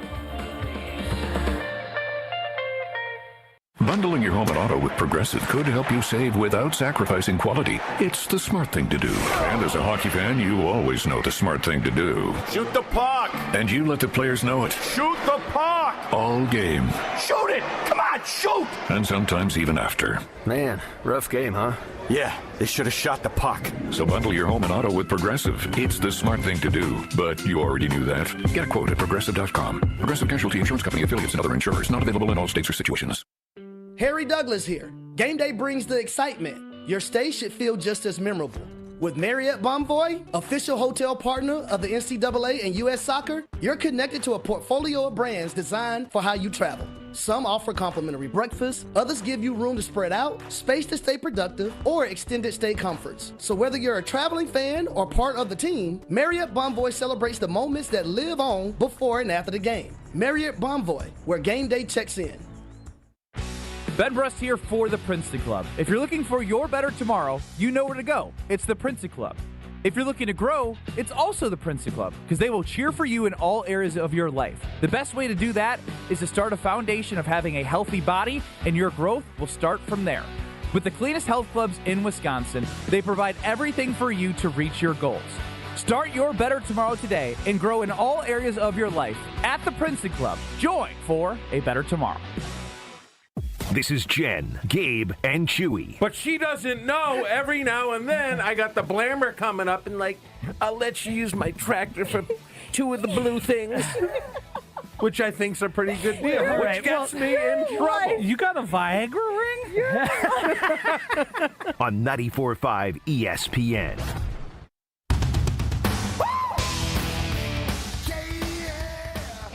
Bundling your home and auto with Progressive could help you save without sacrificing quality. It's the smart thing to do. And as a hockey fan, you always know the smart thing to do. Shoot the puck! And you let the players know it. Shoot the puck! All game. Shoot it! Come on, shoot! And sometimes even after. Man, rough game, huh? Yeah, they should have shot the puck. So bundle your home and auto with Progressive. It's the smart thing to do. But you already knew that. Get a quote at Progressive.com. Progressive Casualty Insurance Company, affiliates, and other insurers. Not available in all states or situations. Harry Douglas here. Game day brings the excitement. Your stay should feel just as memorable. With Marriott Bonvoy, official hotel partner of the NCAA and U.S. Soccer, you're connected to a portfolio of brands designed for how you travel. Some offer complimentary breakfast, others give you room to spread out, space to stay productive, or extended stay comforts. So whether you're a traveling fan or part of the team, Marriott Bonvoy celebrates the moments that live on before and after the game. Marriott Bonvoy, where game day checks in. Ben Brust here for the Princeton Club. If you're looking for your better tomorrow, you know where to go. It's the Princeton Club. If you're looking to grow, it's also the Princeton Club, because they will cheer for you in all areas of your life. The best way to do that is to start a foundation of having a healthy body, and your growth will start from there. With the cleanest health clubs in Wisconsin, they provide everything for you to reach your goals. Start your better tomorrow today and grow in all areas of your life at the Princeton Club. Join for a better tomorrow. This is Jen, Gabe, and Chewy. But she doesn't know. Every now and then, I got the blammer coming up, and I'll let you use my tractor for 2 of the blue things, which I think's a pretty good deal, which gets me in trouble. You got a Viagra ring? Yeah. On 94.5 ESPN.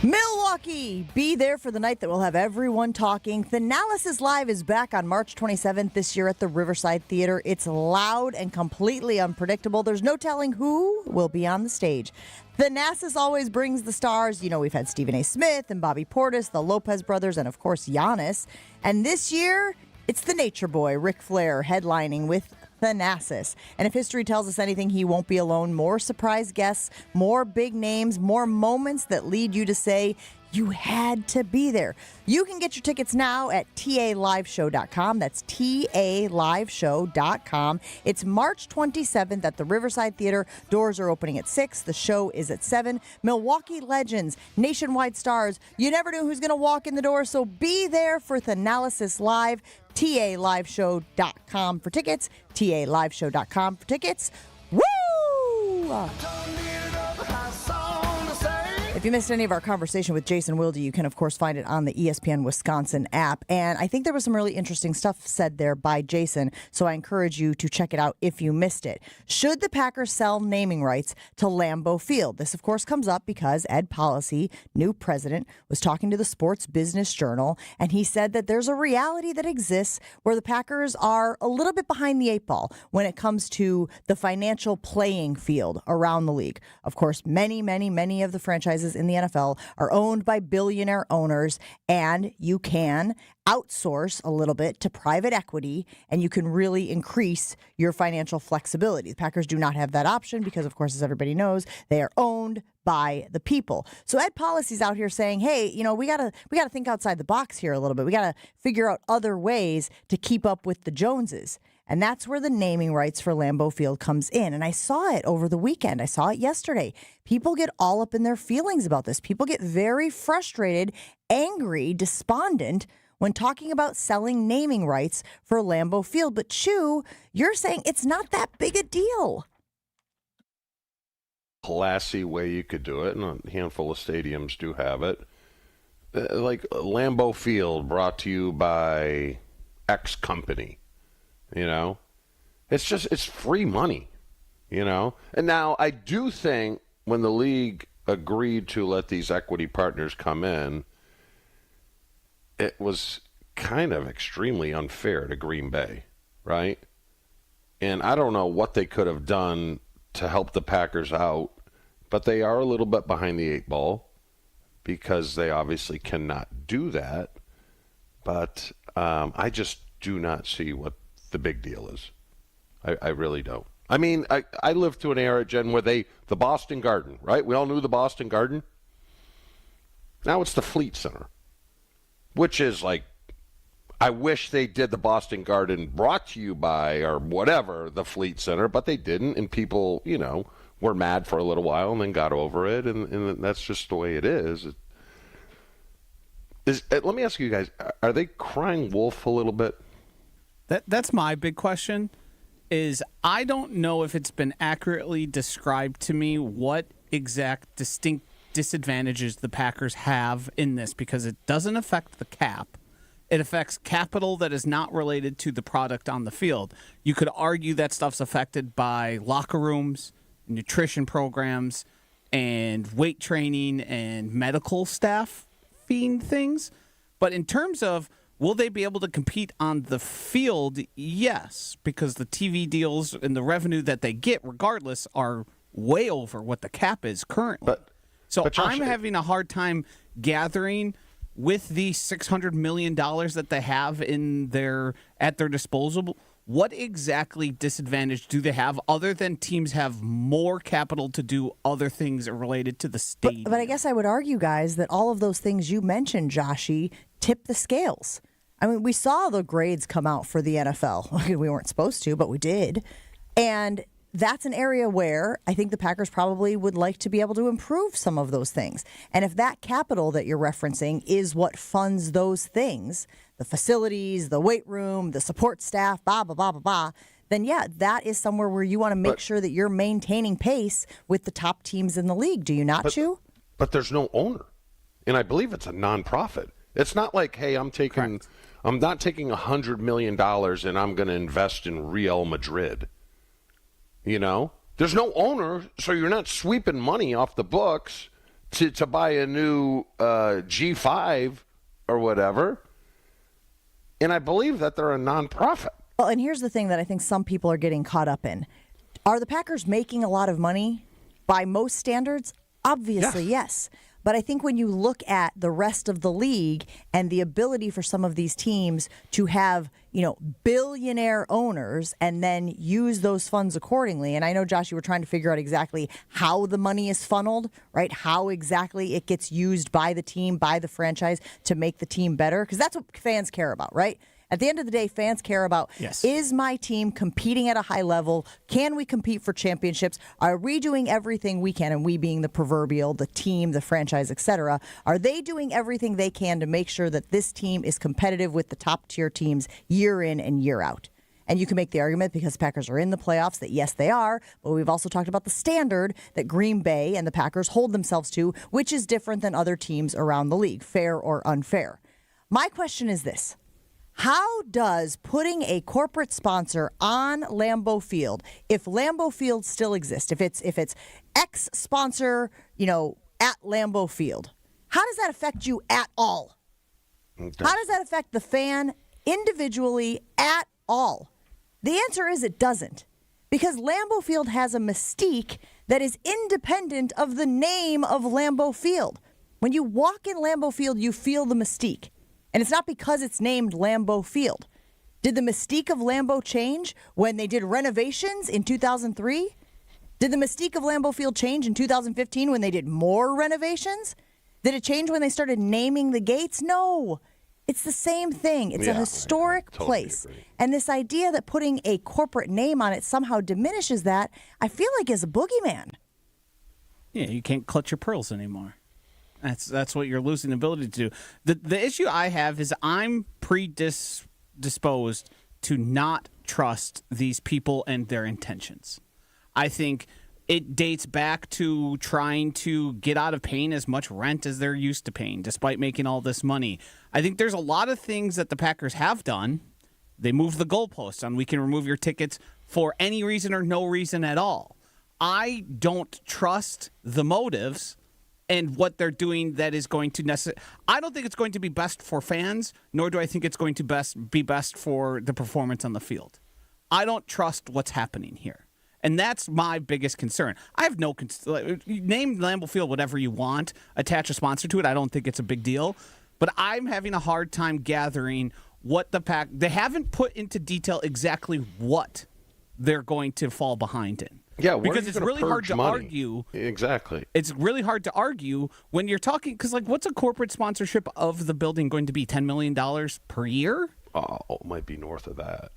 Milwaukee, be there for the night that will have everyone talking. Thanalysis Live is back on March 27th this year at the Riverside Theater. It's loud and completely unpredictable. There's no telling who will be on the stage. Thanasis always brings the stars. You know, we've had Stephen A. Smith and Bobby Portis, the Lopez brothers, and of course Giannis. And this year, it's the Nature Boy, Ric Flair, headlining with Thanasis. And if history tells us anything, he won't be alone. More surprise guests, more big names, more moments that lead you to say, you had to be there. You can get your tickets now at taliveshow.com. That's taliveshow.com. It's March 27th at the Riverside Theater. Doors are opening at 6. The show is at 7. Milwaukee legends, nationwide stars. You never know who's going to walk in the door, so be there for Thanalysis Live. taliveshow.com for tickets. taliveshow.com for tickets. Woo! If you missed any of our conversation with Jason Wilde, you can, of course, find it on the ESPN Wisconsin app. And I think there was some really interesting stuff said there by Jason, so I encourage you to check it out if you missed it. Should the Packers sell naming rights to Lambeau Field? This, of course, comes up because Ed Policy, new president, was talking to the Sports Business Journal, and he said that there's a reality that exists where the Packers are a little bit behind the 8 ball when it comes to the financial playing field around the league. Of course, many of the franchises in the NFL are owned by billionaire owners, and you can outsource a little bit to private equity, and you can really increase your financial flexibility. The Packers do not have that option because, of course, as everybody knows, they are owned by the people. So Ed Policy's out here saying, hey, you know, we gotta think outside the box here a little bit. We gotta figure out other ways to keep up with the Joneses. And that's where the naming rights for Lambeau Field comes in. And I saw it over the weekend. I saw it yesterday. People get all up in their feelings about this. People get very frustrated, angry, despondent when talking about selling naming rights for Lambeau Field. But Chew, you're saying it's not that big a deal. Classy way you could do it, and a handful of stadiums do have it. Like Lambeau Field, brought to you by X company. You know, it's free money, you know. And now I do think when the league agreed to let these equity partners come in, it was kind of extremely unfair to Green Bay, right? And I don't know what they could have done to help the Packers out, but they are a little bit behind the 8 ball because they obviously cannot do that. But I just do not see what the big deal is. I really don't. I mean, I lived through an era, Jen, where the Boston Garden, right? We all knew the Boston Garden. Now it's the Fleet Center, which is like, I wish they did the Boston Garden brought to you by, or whatever, the Fleet Center, but they didn't, and people, you know, were mad for a little while and then got over it, and that's just the way it is. Let me ask you guys, are they crying wolf a little bit? That's my big question, is I don't know if it's been accurately described to me what exact distinct disadvantages the Packers have in this, because it doesn't affect the cap. It affects capital that is not related to the product on the field. You could argue that stuff's affected by locker rooms, nutrition programs, and weight training and medical staffing things. But in terms of will they be able to compete on the field? Yes, because the TV deals and the revenue that they get regardless are way over what the cap is currently. But I'm having a hard time gathering with the $600 million that they have at their disposal. What exactly disadvantage do they have other than teams have more capital to do other things related to the stadium? But I guess I would argue, guys, that all of those things you mentioned, Joshy, tip the scales. I mean, we saw the grades come out for the NFL. We weren't supposed to, but we did. And that's an area where I think the Packers probably would like to be able to improve some of those things. And if that capital that you're referencing is what funds those things, the facilities, the weight room, the support staff, blah, blah, blah, blah, blah, then yeah, that is somewhere where you want to make sure that you're maintaining pace with the top teams in the league. Do you not, Chew? But there's no owner. And I believe it's a nonprofit. It's not like, hey, I'm not taking $100 million and I'm going to invest in Real Madrid. You know, there's no owner, so you're not sweeping money off the books to buy a new G5 or whatever. And I believe that they're a nonprofit. Well, and here's the thing that I think some people are getting caught up in. Are the Packers making a lot of money by most standards? Obviously, yes. But I think when you look at the rest of the league and the ability for some of these teams to have, billionaire owners and then use those funds accordingly. And I know, Josh, you were trying to figure out exactly how the money is funneled, right? How exactly it gets used by the team, by the franchise to make the team better. Because that's what fans care about, right? At the end of the day, fans care about, is my team competing at a high level? Can we compete for championships? Are we doing everything we can, and we being the proverbial, the team, the franchise, etc., are they doing everything they can to make sure that this team is competitive with the top-tier teams year in and year out? And you can make the argument, because the Packers are in the playoffs, that yes, they are, but we've also talked about the standard that Green Bay and the Packers hold themselves to, which is different than other teams around the league, fair or unfair. My question is this. How does putting a corporate sponsor on Lambeau Field, if Lambeau Field still exists, if it's X sponsor, at Lambeau Field, how does that affect you at all? How does that affect the fan individually at all? The answer is it doesn't, because Lambeau Field has a mystique that is independent of the name of Lambeau Field. When you walk in Lambeau Field, you feel the mystique. And it's not because it's named Lambeau Field. Did the mystique of Lambeau change when they did renovations in 2003? Did the mystique of Lambeau Field change in 2015 when they did more renovations? Did it change when they started naming the gates? No. It's the same thing. It's a historic place. Agree. And this idea that putting a corporate name on it somehow diminishes that, I feel like is a boogeyman. Yeah, you can't clutch your pearls anymore. That's what you're losing the ability to do. The issue I have is I'm predisposed to not trust these people and their intentions. I think it dates back to trying to get out of paying as much rent as they're used to paying, despite making all this money. I think there's a lot of things that the Packers have done. They moved the goalposts on we can remove your tickets for any reason or no reason at all. I don't trust the motives and what they're doing that is going to I don't think it's going to be best for fans, nor do I think it's going to be best for the performance on the field. I don't trust what's happening here. And that's my biggest concern. I have no name Lambeau Field whatever you want, attach a sponsor to it. I don't think it's a big deal. But I'm having a hard time gathering what they haven't put into detail exactly what they're going to fall behind in. Yeah, because it's really hard to argue. Exactly. It's really hard to argue when you're talking, because what's a corporate sponsorship of the building going to be? $10 million per year? Oh, it might be north of that.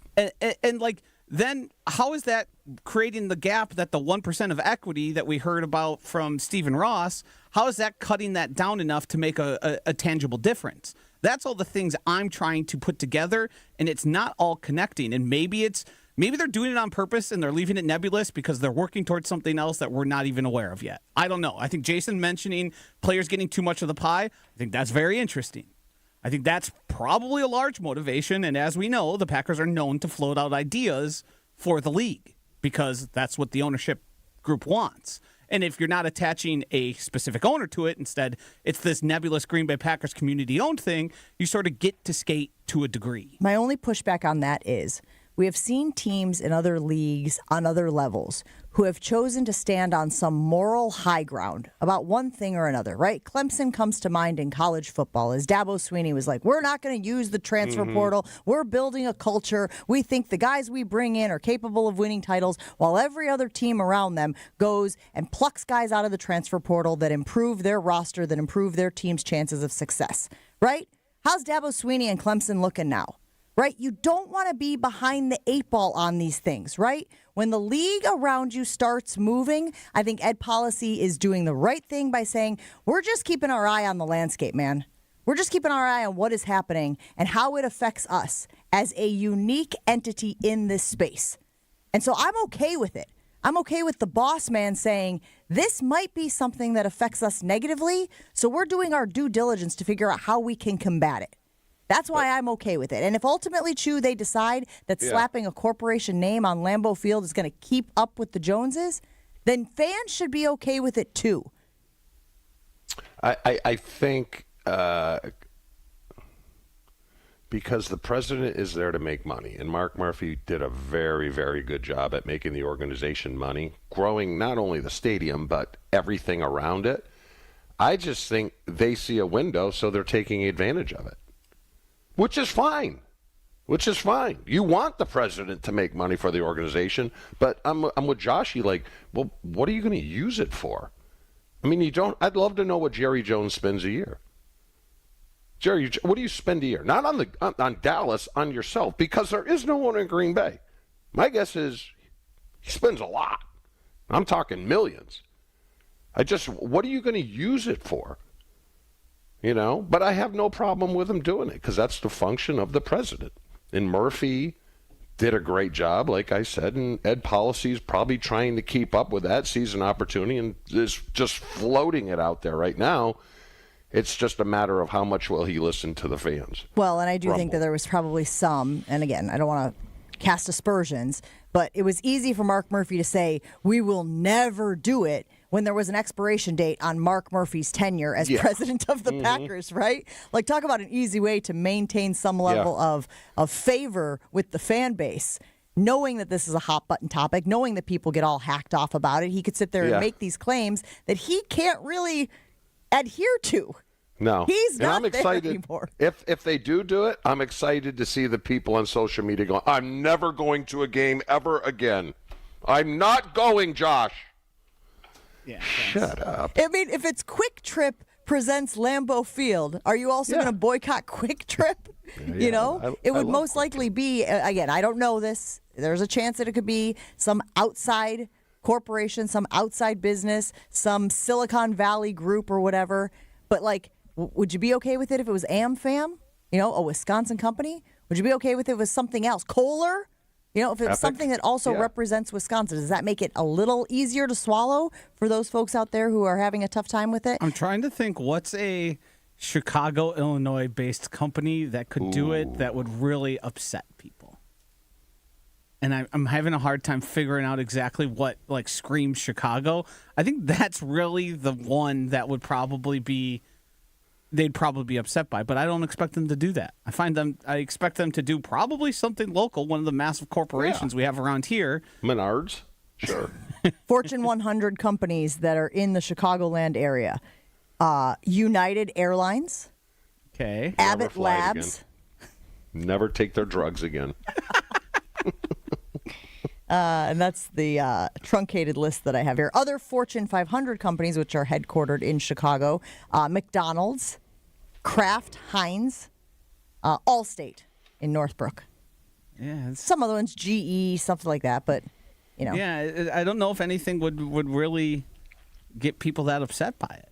And then how is that creating the gap that the 1% of equity that we heard about from Stephen Ross, how is that cutting that down enough to make a tangible difference? That's all the things I'm trying to put together, and it's not all connecting. And maybe they're doing it on purpose and they're leaving it nebulous because they're working towards something else that we're not even aware of yet. I don't know. I think Jason mentioning players getting too much of the pie, I think that's very interesting. I think that's probably a large motivation. And as we know, the Packers are known to float out ideas for the league because that's what the ownership group wants. And if you're not attaching a specific owner to it, instead it's this nebulous Green Bay Packers community-owned thing, you sort of get to skate to a degree. My only pushback on that is we have seen teams in other leagues on other levels who have chosen to stand on some moral high ground about one thing or another, right? Clemson comes to mind in college football as Dabo Swinney was like, we're not going to use the transfer portal. We're building a culture. We think the guys we bring in are capable of winning titles, while every other team around them goes and plucks guys out of the transfer portal that improve their roster, that improve their team's chances of success, right? How's Dabo Swinney and Clemson looking now? Right? You don't want to be behind the 8 ball on these things, right? When the league around you starts moving, I think Ed Policy is doing the right thing by saying, we're just keeping our eye on the landscape, man. We're just keeping our eye on what is happening and how it affects us as a unique entity in this space. And so I'm okay with it. I'm okay with the boss man saying, this might be something that affects us negatively, so we're doing our due diligence to figure out how we can combat it. That's why I'm okay with it. And if ultimately, Chew, they decide that slapping a corporation name on Lambeau Field is going to keep up with the Joneses, then fans should be okay with it too. I think because the president is there to make money, and Mark Murphy did a very, very good job at making the organization money, growing not only the stadium, but everything around it. I just think they see a window, so they're taking advantage of it. Which is fine. You want the president to make money for the organization, but I'm with Joshy, like, well, what are you going to use it for? I mean, I'd love to know what Jerry Jones spends a year. Jerry, what do you spend a year? Not on Dallas, on yourself, because there is no one in Green Bay. My guess is he spends a lot. I'm talking millions. What are you going to use it for? But I have no problem with him doing it because that's the function of the president. And Murphy did a great job, like I said, and Ed Policy is probably trying to keep up with that, sees an opportunity, and is just floating it out there right now. It's just a matter of how much will he listen to the fans. Well, and I do think that there was probably some, and again, I don't want to cast aspersions, but it was easy for Mark Murphy to say, we will never do it, when there was an expiration date on Mark Murphy's tenure as president of the Packers, right? Like, talk about an easy way to maintain some level of favor with the fan base. Knowing that this is a hot-button topic, knowing that people get all hacked off about it, he could sit there and make these claims that he can't really adhere to. No. He's not I'm excited, there anymore. If they do it, I'm excited to see the people on social media going, I'm never going to a game ever again. I'm not going, Josh. Yeah, shut up. I mean, if it's Quick Trip presents Lambeau Field, are you also going to boycott Quick Trip? It would most likely be, again, I don't know this. There's a chance that it could be some outside corporation, some outside business, some Silicon Valley group or whatever. But, like, would you be okay with it if it was AmFam? A Wisconsin company? Would you be okay with it if it was something else? Kohler? If it's something that also represents Wisconsin, does that make it a little easier to swallow for those folks out there who are having a tough time with it? I'm trying to think what's a Chicago, Illinois-based company that could do it that would really upset people. And I'm having a hard time figuring out exactly what, like, screams Chicago. I think that's really the one that would probably be... they'd probably be upset by, but I don't expect them to do that. I expect them to do probably something local, one of the massive corporations we have around here. Menards? Sure. Fortune 100 companies that are in the Chicagoland area. United Airlines. Okay. Abbott Labs. Never take their drugs again. And that's the truncated list that I have here. Other Fortune 500 companies, which are headquartered in Chicago, McDonald's, Kraft Heinz, Allstate in Northbrook. Yeah. Some other ones, GE, something like that, but, Yeah, I don't know if anything would really get people that upset by it.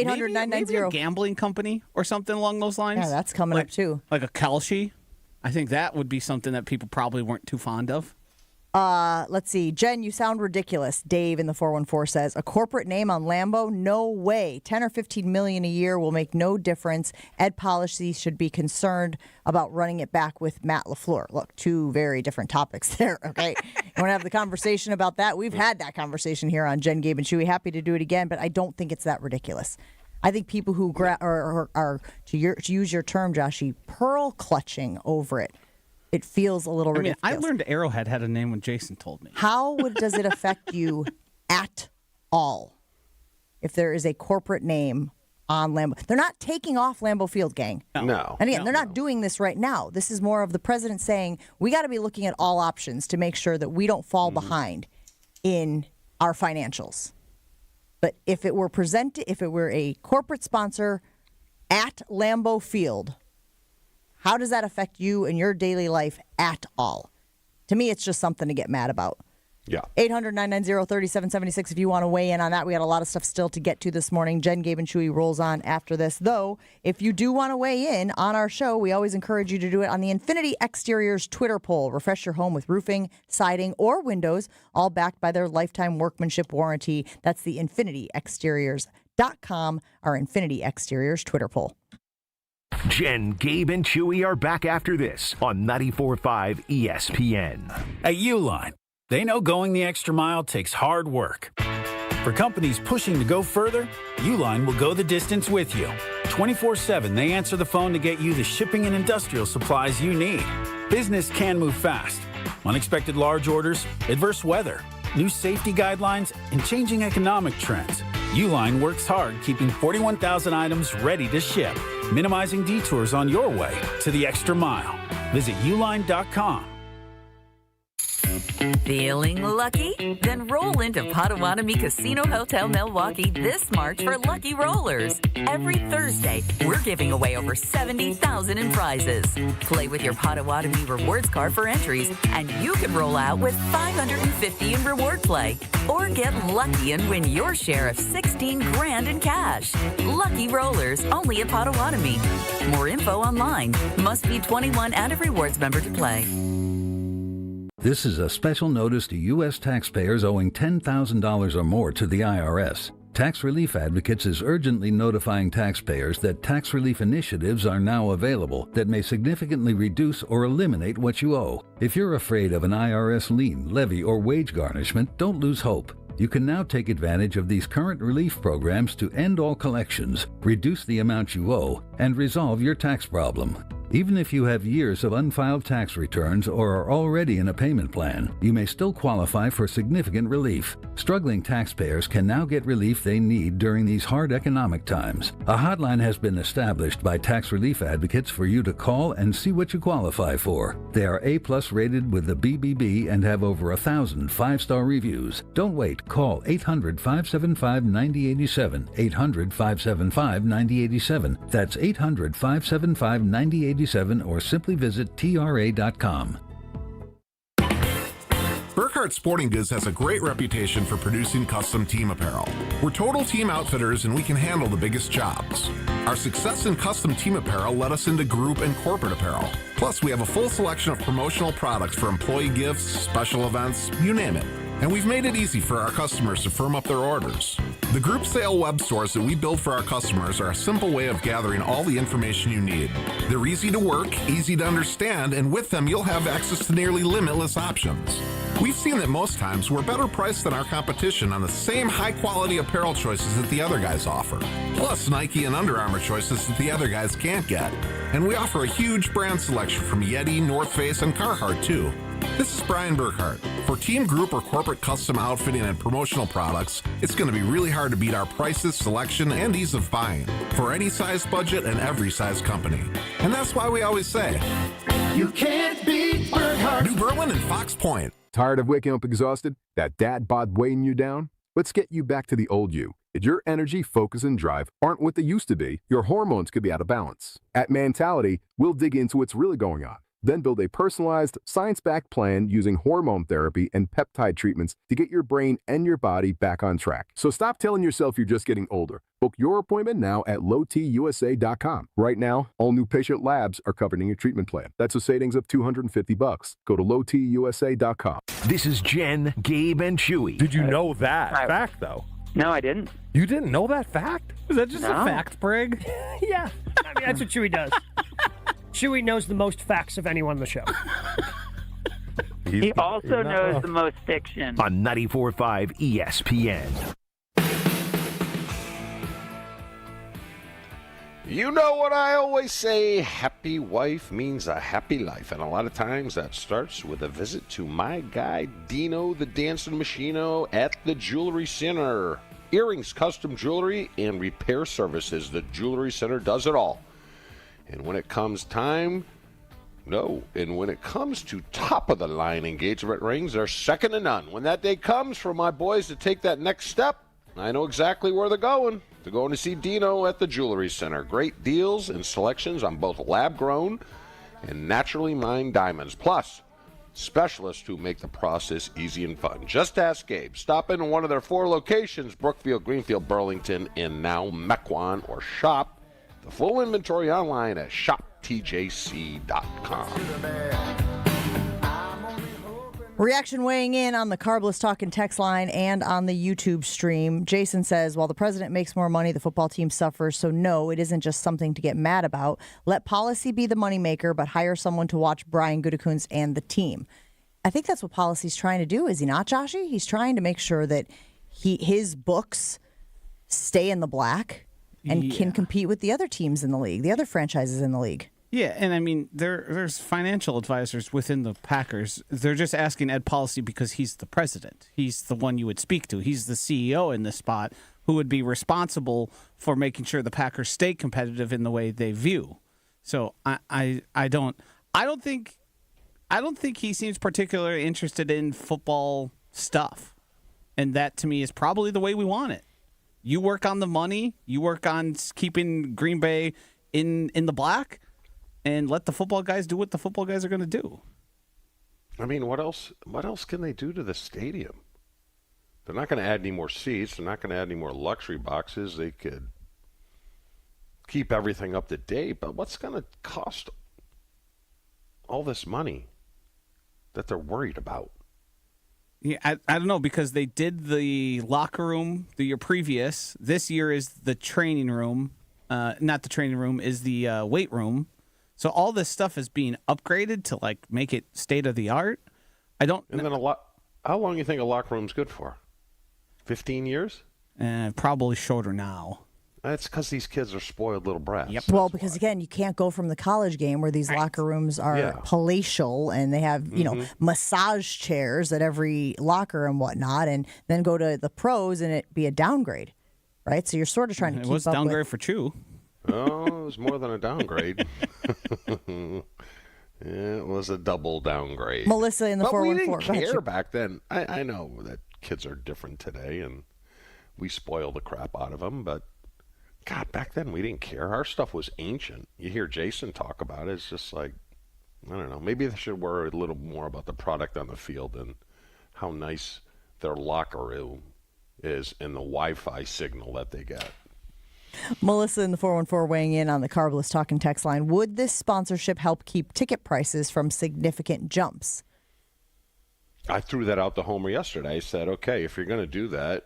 800-990. Maybe a gambling company or something along those lines. Yeah, that's coming up too. Like a Kelce. I think that would be something that people probably weren't too fond of. Let's see. Jen, you sound ridiculous. Dave in the 414 says, a corporate name on Lambo? No way. 10 or 15 million a year will make no difference. Ed Policy should be concerned about running it back with Matt LaFleur. Look, two very different topics there, okay? You want to have the conversation about that? We've had that conversation here on Jen, Gabe, and Chewy. Happy to do it again, but I don't think it's that ridiculous. I think people who are to use your term, Joshy, pearl clutching over it. It feels a little ridiculous. I learned Arrowhead had a name when Jason told me. Does it affect you at all if there is a corporate name on Lambeau? They're not taking off Lambeau Field, gang. No. And again, they're not doing this right now. This is more of the president saying, we got to be looking at all options to make sure that we don't fall behind in our financials. But if it were a corporate sponsor at Lambeau Field, how does that affect you in your daily life at all? To me, it's just something to get mad about. Yeah. 800-990-3776 if you want to weigh in on that. We got a lot of stuff still to get to this morning. Jen, Gabe, and Chewy rolls on after this. Though, if you do want to weigh in on our show, we always encourage you to do it on the Infinity Exteriors Twitter poll. Refresh your home with roofing, siding, or windows, all backed by their lifetime workmanship warranty. That's the infinityexteriors.com, our Infinity Exteriors Twitter poll. Jen, Gabe, and Chewy are back after this on 94.5 ESPN. At Uline, they know going the extra mile takes hard work. For companies pushing to go further, Uline will go the distance with you. 24/7, they answer the phone to get you the shipping and industrial supplies you need. Business can move fast. Unexpected large orders, adverse weather, new safety guidelines, and changing economic trends. Uline works hard keeping 41,000 items ready to ship, minimizing detours on your way to the extra mile. Visit uline.com. Feeling lucky? Then roll into Potawatomi Casino Hotel Milwaukee this March for Lucky Rollers. Every Thursday, we're giving away over $70,000 in prizes. Play with your Potawatomi rewards card for entries, and you can roll out with $550 in reward play. Or get lucky and win your share of $16,000 in cash. Lucky Rollers, only at Potawatomi. More info online. Must be 21 and a rewards member to play. This is a special notice to U.S. taxpayers owing $10,000 or more to the IRS. Tax Relief Advocates is urgently notifying taxpayers that tax relief initiatives are now available that may significantly reduce or eliminate what you owe. If you're afraid of an IRS lien, levy, or wage garnishment, don't lose hope. You can now take advantage of these current relief programs to end all collections, reduce the amount you owe, and resolve your tax problem. Even if you have years of unfiled tax returns or are already in a payment plan, you may still qualify for significant relief. Struggling taxpayers can now get relief they need during these hard economic times. A hotline has been established by Tax Relief Advocates for you to call and see what you qualify for. They are A+ rated with the BBB and have over 1,000 5-star reviews. Don't wait. Call 800-575-9087. 800-575-9087. That's 800-575-9087. Or simply visit tra.com. Burkhardt Sporting Goods has a great reputation for producing custom team apparel. We're total team outfitters and we can handle the biggest jobs. Our success in custom team apparel led us into group and corporate apparel. Plus, we have a full selection of promotional products for employee gifts, special events, you name it. And we've made it easy for our customers to firm up their orders. The group sale web stores that we build for our customers are a simple way of gathering all the information you need. They're easy to work, easy to understand, and with them you'll have access to nearly limitless options. We've seen that most times we're better priced than our competition on the same high-quality apparel choices that the other guys offer. Plus Nike and Under Armour choices that the other guys can't get. And we offer a huge brand selection from Yeti, North Face, and Carhartt too. This is Brian Burkhardt. For team, group, or corporate custom outfitting and promotional products, it's going to be really hard to beat our prices, selection, and ease of buying for any size budget and every size company. And that's why we always say, you can't beat Burkhardt. New Berlin and Fox Point. Tired of waking up exhausted? That dad bod weighing you down? Let's get you back to the old you. If your energy, focus, and drive aren't what they used to be, your hormones could be out of balance. At Mentality, we'll dig into what's really going on. Then build a personalized, science-backed plan using hormone therapy and peptide treatments to get your brain and your body back on track. So stop telling yourself you're just getting older. Book your appointment now at lowtusa.com. Right now, all new patient labs are covered in your treatment plan. That's a savings of $250. Go to lowtusa.com. This is Jen, Gabe, and Chewy. Did you know that fact, though? No, I didn't. You didn't know that fact? Is that just a fact, Brig? Yeah. I mean, that's what Chewy does. Chewy knows the most facts of anyone on the show. He also knows the most fiction. On 94.5 ESPN. You know what I always say, happy wife means a happy life. And a lot of times that starts with a visit to my guy, Dino the Dancing Machino at the Jewelry Center. Earrings, custom jewelry, and repair services. The Jewelry Center does it all. And when it comes to top-of-the-line engagement rings, they're second to none. When that day comes for my boys to take that next step, I know exactly where they're going. They're going to see Dino at the Jewelry Center. Great deals and selections on both lab-grown and naturally mined diamonds. Plus, specialists who make the process easy and fun. Just ask Gabe. Stop in one of their 4 locations, Brookfield, Greenfield, Burlington, and now Mequon, or shop the full inventory online at shoptjc.com. Reaction weighing in on the Carbless Talk and text line and on the YouTube stream. Jason says, while the president makes more money, the football team suffers. So no, it isn't just something to get mad about. Let policy be the moneymaker, but hire someone to watch Brian Gutekunst and the team. I think that's what policy's trying to do, is he not, Joshy? He's trying to make sure that his books stay in the black and can compete with the other teams in the league, the other franchises in the league. Yeah, and I mean, there's financial advisors within the Packers. They're just asking Ed Policy because he's the president. He's the one you would speak to. He's the CEO in this spot who would be responsible for making sure the Packers stay competitive in the way they view. So I don't think he seems particularly interested in football stuff. And that to me is probably the way we want it. You work on the money, you work on keeping Green Bay in the black. And let the football guys do what the football guys are going to do. I mean, what else can they do to the stadium? They're not going to add any more seats. They're not going to add any more luxury boxes. They could keep everything up to date. But what's going to cost all this money that they're worried about? Yeah, I don't know, because they did the locker room the year previous. This year is the training room. Not the training room, is the weight room. So all this stuff is being upgraded to make it state of the art. And then how long do you think a locker room's good for? 15 years? Probably shorter now. That's because these kids are spoiled little brats. Yep. Well, because again, you can't go from the college game where these locker rooms are palatial and they have massage chairs at every locker and whatnot, and then go to the pros and it be a downgrade, right? So you're sort of trying to keep up with. It was downgrade for Chew. Oh, it was more than a downgrade. It was a double downgrade. Melissa in the 414. But we didn't care back then. I know that kids are different today, and we spoil the crap out of them. But, God, back then we didn't care. Our stuff was ancient. You hear Jason talk about it. It's just like, I don't know. Maybe they should worry a little more about the product on the field and how nice their locker room is and the Wi-Fi signal that they get. Melissa in the 414 weighing in on the Carbless Talk and text line. Would this sponsorship help keep ticket prices from significant jumps? I threw that out to Homer yesterday. I said, okay, if you're going to do that,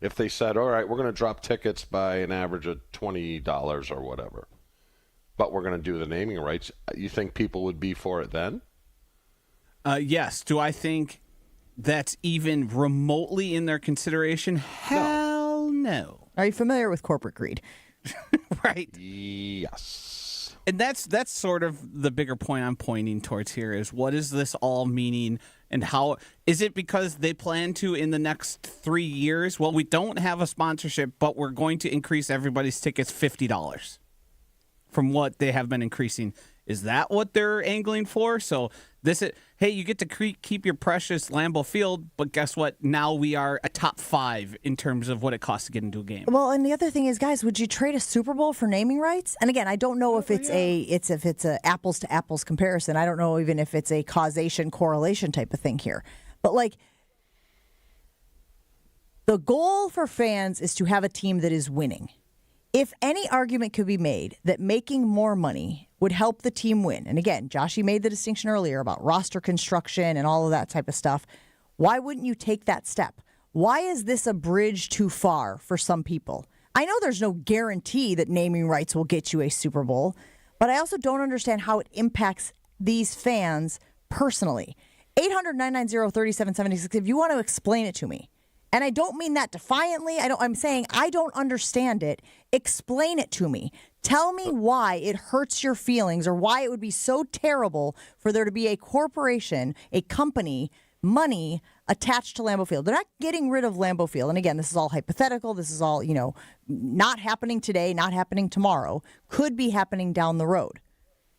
if they said, all right, we're going to drop tickets by an average of $20 or whatever, but we're going to do the naming rights, you think people would be for it then? Yes. Do I think that's even remotely in their consideration? Hell no. Are you familiar with corporate greed? Right. Yes. And that's sort of the bigger point I'm pointing towards here is what is this all meaning and how is it because they plan to in the next 3 years? Well, we don't have a sponsorship, but we're going to increase everybody's tickets $50 from what they have been increasing. Is that what they're angling for? So hey, you get to keep your precious Lambeau Field, but guess what? Now we are a top 5 in terms of what it costs to get into a game. Well, and the other thing is, guys, would you trade a Super Bowl for naming rights? And again, I don't know if it's a apples to apples comparison. I don't know even if it's a causation correlation type of thing here. But like, the goal for fans is to have a team that is winning. If any argument could be made that making more money would help the team win, and again, Joshy made the distinction earlier about roster construction and all of that type of stuff, why wouldn't you take that step? Why is this a bridge too far for some people? I know there's no guarantee that naming rights will get you a Super Bowl, but I also don't understand how it impacts these fans personally. 800-990-3776, if you want to explain it to me. And I don't mean that defiantly. I'm saying I don't understand it. Explain it to me. Tell me why it hurts your feelings or why it would be so terrible for there to be a corporation, a company, money attached to Lambeau Field. They're not getting rid of Lambeau Field. And again, this is all hypothetical. This is all, not happening today, not happening tomorrow. Could be happening down the road.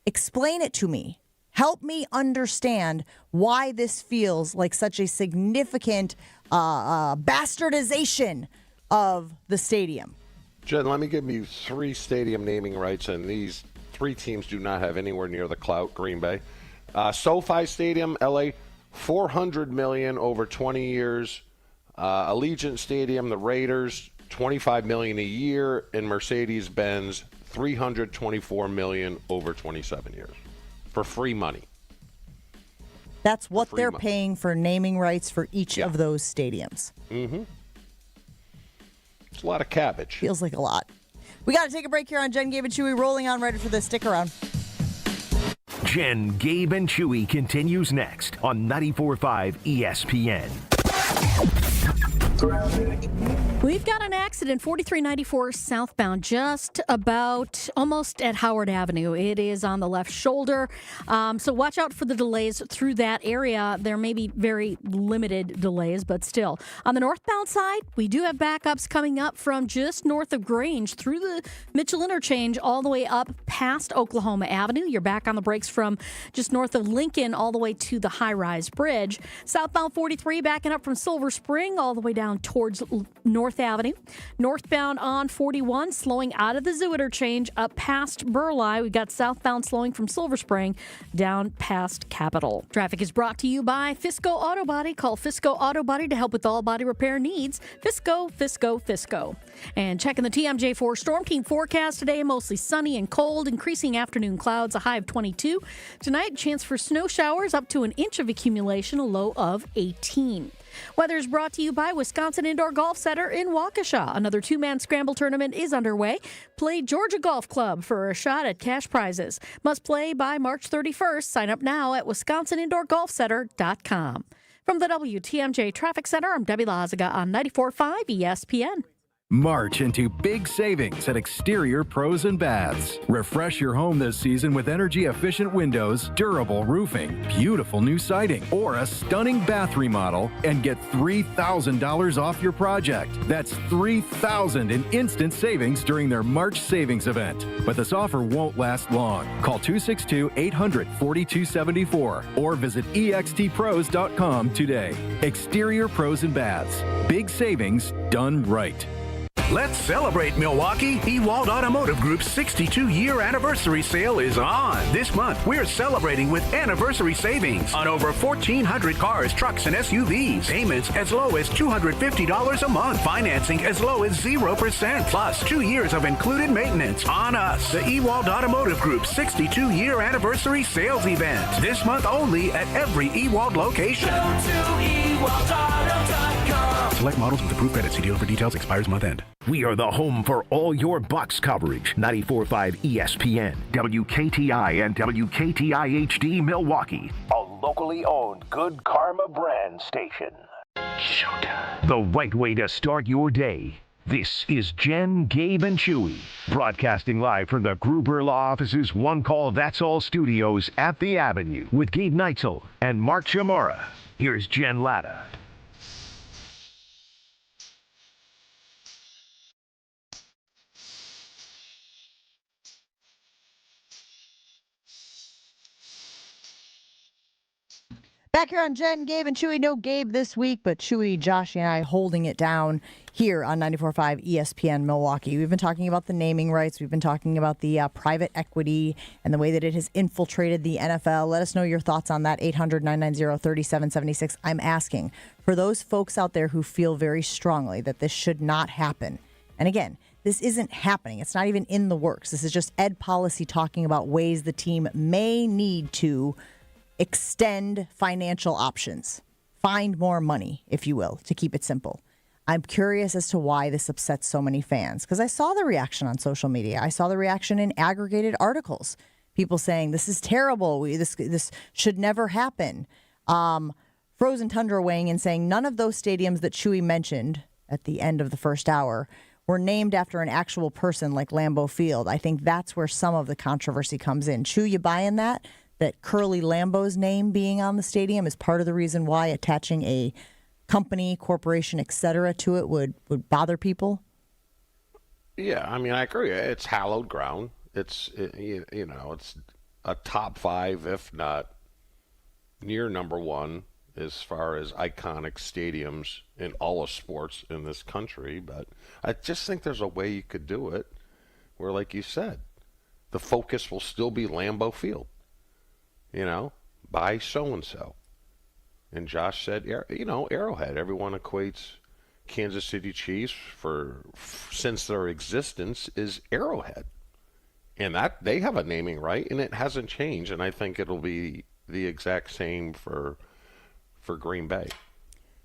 Explain it to me. Help me understand why this feels like such a significant bastardization of the stadium. Jen, let me give you 3 stadium naming rights, and these 3 teams do not have anywhere near the clout. Green Bay, SoFi Stadium, LA, $400 million over 20 years. Allegiant Stadium, the Raiders, $25 million a year, and Mercedes-Benz, $324 million over 27 years. For free money. That's what they're paying for naming rights for each of those stadiums. Mm-hmm. It's a lot of cabbage. Feels like a lot. We got to take a break here on Jen, Gabe, and Chewy. Rolling on right after this. Stick around. Jen, Gabe, and Chewy continues next on 94.5 ESPN. We've got an accident, 4394 southbound, just about almost at Howard Avenue. It is on the left shoulder, so watch out for the delays through that area. There may be very limited delays, but still. On the northbound side, we do have backups coming up from just north of Grange through the Mitchell Interchange all the way up past Oklahoma Avenue. You're back on the brakes from just north of Lincoln all the way to the high-rise bridge. Southbound 43 backing up from Silver Spring all the way down towards North Avenue. Northbound on 41 slowing out of the Zoo Interchange up past Burleigh. We've got southbound slowing from Silver Spring down past Capitol. Traffic is brought to you by Fisco Auto Body. Call Fisco Auto Body to help with all body repair needs. Fisco, Fisco, Fisco. And checking the TMJ4 Storm Team forecast today, mostly sunny and cold, increasing afternoon clouds, a high of 22. Tonight, chance for snow showers up to an inch of accumulation, a low of 18. Weather is brought to you by Wisconsin Indoor Golf Center in Waukesha. Another 2-man scramble tournament is underway. Play Georgia Golf Club for a shot at cash prizes. Must play by March 31st. Sign up now at wisconsinindoorgolfcenter.com. From the WTMJ Traffic Center, I'm Debbie Lazaga on 94.5 ESPN. March into big savings at Exterior Pros and Baths. Refresh your home this season with energy-efficient windows, durable roofing, beautiful new siding, or a stunning bath remodel and get $3,000 off your project. That's $3,000 in instant savings during their March savings event. But this offer won't last long. Call 262-800-4274 or visit extpros.com today. Exterior Pros and Baths. Big savings done right. Let's celebrate Milwaukee. Ewald Automotive Group's 62-year anniversary sale is on. This month, we're celebrating with anniversary savings on over 1,400 cars, trucks, and SUVs. Payments as low as $250 a month. Financing as low as 0%. Plus 2 years of included maintenance on us. The Ewald Automotive Group's 62-year anniversary sales event. This month only at every Ewald location. Go to EwaldAuto.com. Select models with approved credit. See dealer for details. Expires month end. We are the home for all your Bucks coverage. 94.5 ESPN, WKTI, and WKTI HD Milwaukee. A locally owned Good Karma brand station. Showtime. The right way to start your day. This is Jen, Gabe, and Chewy, broadcasting live from the Gruber Law Office's One Call That's All studios at the Avenue with Gabe Neitzel and Mark Chamora. Here's Jen Latta. Back here on Jen, Gabe, and Chewy. No Gabe this week, but Chewy, Josh, and I holding it down here on 94.5 ESPN Milwaukee. We've been talking about the naming rights. We've been talking about the private equity and the way that it has infiltrated the NFL. Let us know your thoughts on that. 800-990-3776. I'm asking for those folks out there who feel very strongly that this should not happen. And again, this isn't happening. It's not even in the works. This is just ed policy talking about ways the team may need to extend financial options, find more money, if you will, to keep it simple. I'm curious as to why this upsets so many fans, because I saw the reaction on social media. I saw the reaction in aggregated articles. People saying, this is terrible. This should never happen. Frozen Tundra weighing in saying, none of those stadiums that Chewy mentioned at the end of the first hour were named after an actual person like Lambeau Field. I think that's where some of the controversy comes in. Chew, you buying that? That Curly Lambeau's name being on the stadium is part of the reason why attaching a company, corporation, etc. to it would bother people? Yeah, I mean, I agree. It's hallowed ground. It's it's a top 5, if not near number 1, as far as iconic stadiums in all of sports in this country. But I just think there's a way you could do it where, like you said, the focus will still be Lambeau Field. By so-and-so. And Josh said, Arrowhead. Everyone equates Kansas City Chiefs since their existence is Arrowhead. And that they have a naming right, and it hasn't changed. And I think it'll be the exact same for Green Bay.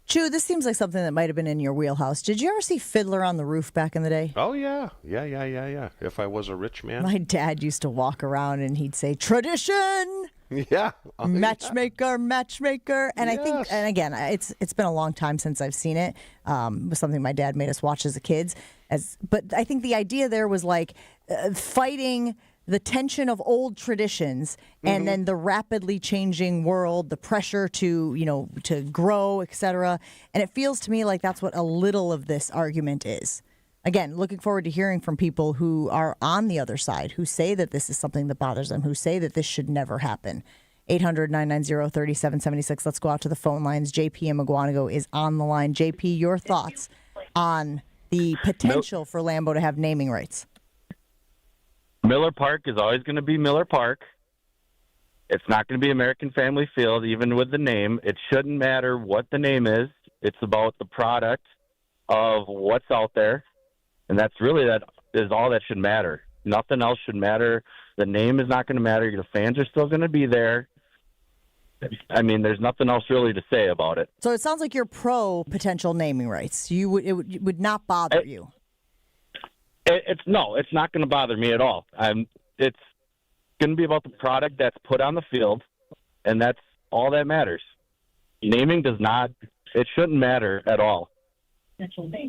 Chew, this seems like something that might have been in your wheelhouse. Did you ever see Fiddler on the Roof back in the day? Oh, yeah. Yeah. If I was a rich man. My dad used to walk around and he'd say, tradition! Yeah. Matchmaker. And I think, and again, it's been a long time since I've seen it. It was something my dad made us watch as a kids. But I think the idea there was like fighting the tension of old traditions and then the rapidly changing world, the pressure to grow, etc. And it feels to me like that's what a little of this argument is. Again, looking forward to hearing from people who are on the other side, who say that this is something that bothers them, who say that this should never happen. 800-990-3776. Let's go out to the phone lines. JP in McGuanago is on the line. JP, your thoughts on the potential for Lambeau to have naming rights? Miller Park is always going to be Miller Park. It's not going to be American Family Field, even with the name. It shouldn't matter what the name is. It's about the product of what's out there. And that is all that should matter. Nothing else should matter. The name is not going to matter. The fans are still going to be there. I mean, there's nothing else really to say about it. So it sounds like you're pro potential naming rights. It would not bother you. It's not going to bother me at all. It's going to be about the product that's put on the field, and that's all that matters. Naming it shouldn't matter at all.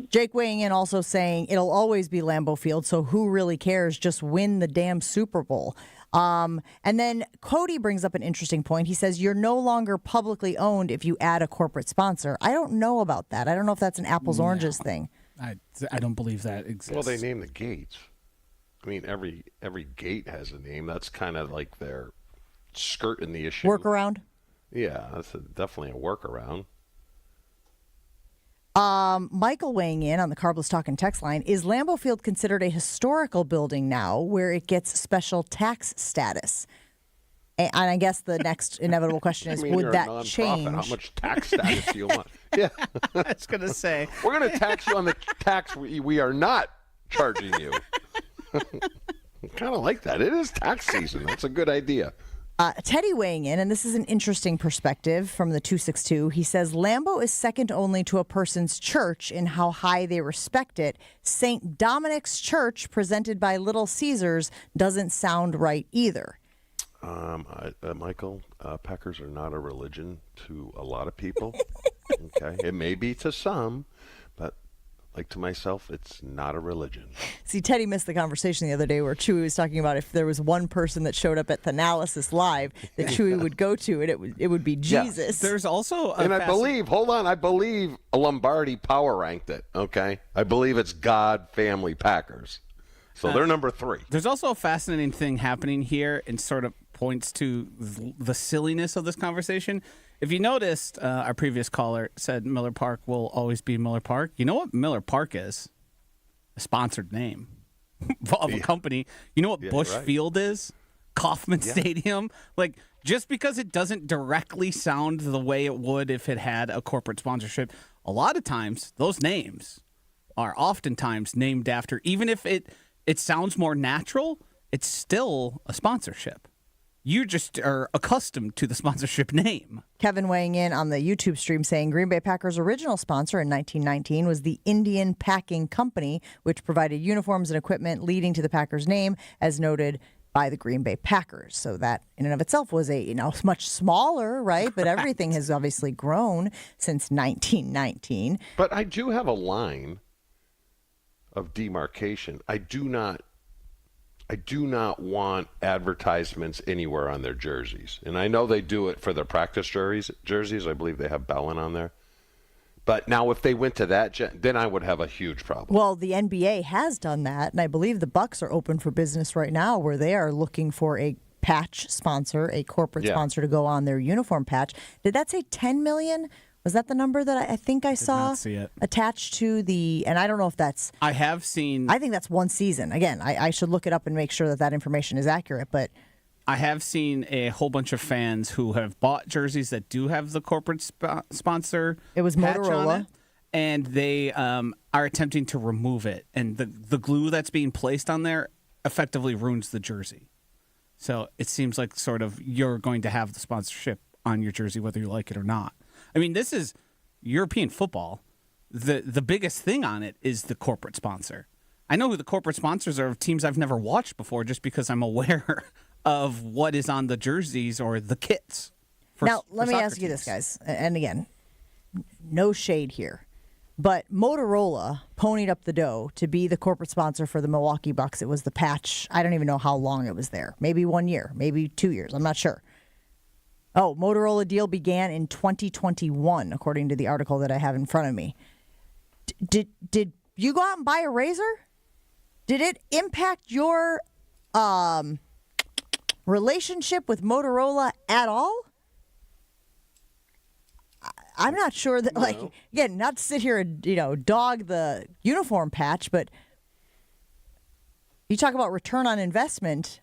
Jake weighing in also saying it'll always be Lambeau Field, so who really cares? Just win the damn Super Bowl. And then Cody brings up an interesting point. He says you're no longer publicly owned if you add a corporate sponsor. I don't know about that. I don't know if that's an apples-oranges thing. I don't believe that exists. Well, they name the gates. I mean, every gate has a name. That's kind of like their skirt in the issue. Workaround? Yeah, that's definitely a workaround. Michael weighing in on the Carbless Talking text line, is Lambeau Field considered a historical building now where it gets special tax status? And I guess the next inevitable question is, would that change? How much tax status do you want? Yeah. I was going to say. We're going to tax you on the tax we are not charging you. Kind of like that. It is tax season. That's a good idea. Teddy weighing in, and this is an interesting perspective from the 262. He says, Lambeau is second only to a person's church in how high they respect it. St. Dominic's Church, presented by Little Caesars, doesn't sound right either. Michael, Packers are not a religion to a lot of people. Okay, it may be to some, but like to myself, it's not a religion. See, Teddy missed the conversation the other day where Chewy was talking about if there was one person that showed up at Thanalysis Live that Chewy would go to, and it would be Jesus. Yeah. There's also I believe a Lombardi power ranked it, okay? I believe it's God, family, Packers. So they're number 3. There's also a fascinating thing happening here and sort of points to the silliness of this conversation. If you noticed, our previous caller said Miller Park will always be Miller Park. You know what Miller Park is? A sponsored name of a company. You know what Busch Field is? Kauffman Stadium. Like, just because it doesn't directly sound the way it would if it had a corporate sponsorship, a lot of times those names are oftentimes named after, even if it sounds more natural, it's still a sponsorship. You just are accustomed to the sponsorship name. Kevin weighing in on the YouTube stream saying Green Bay Packers' original sponsor in 1919 was the Indian Packing Company, which provided uniforms and equipment leading to the Packers' name, as noted by the Green Bay Packers. So that in and of itself was a much smaller, right? But everything has obviously grown since 1919. But I do have a line of demarcation. I do not want advertisements anywhere on their jerseys. And I know they do it for their practice jerseys. I believe they have Bellin on there. But now if they went to that, then I would have a huge problem. Well, the NBA has done that, and I believe the Bucks are open for business right now where they are looking for a patch sponsor, a corporate sponsor to go on their uniform patch. Did that say $10 million? Was that the number that I think I saw not see it. attached to the, and I don't know if that's. I have seen. I think that's one season. Again, I should look it up and make sure that information is accurate, but. I have seen a whole bunch of fans who have bought jerseys that do have the corporate sponsor. It was Motorola. On it, and they are attempting to remove it. And the glue that's being placed on there effectively ruins the jersey. So it seems like sort of you're going to have the sponsorship on your jersey whether you like it or not. I mean, this is European football. The biggest thing on it is the corporate sponsor. I know who the corporate sponsors are of teams I've never watched before just because I'm aware of what is on the jerseys or the kits. Now, let me ask you this, guys. And again, no shade here. But Motorola ponied up the dough to be the corporate sponsor for the Milwaukee Bucks. It was the patch. I don't even know how long it was there. Maybe 1 year, maybe 2 years. I'm not sure. Oh, Motorola deal began in 2021, according to the article that I have in front of me. Did you go out and buy a razor? Did it impact your relationship with Motorola at all? I'm not sure that, again, not to sit here and, dog the uniform patch, but you talk about return on investment.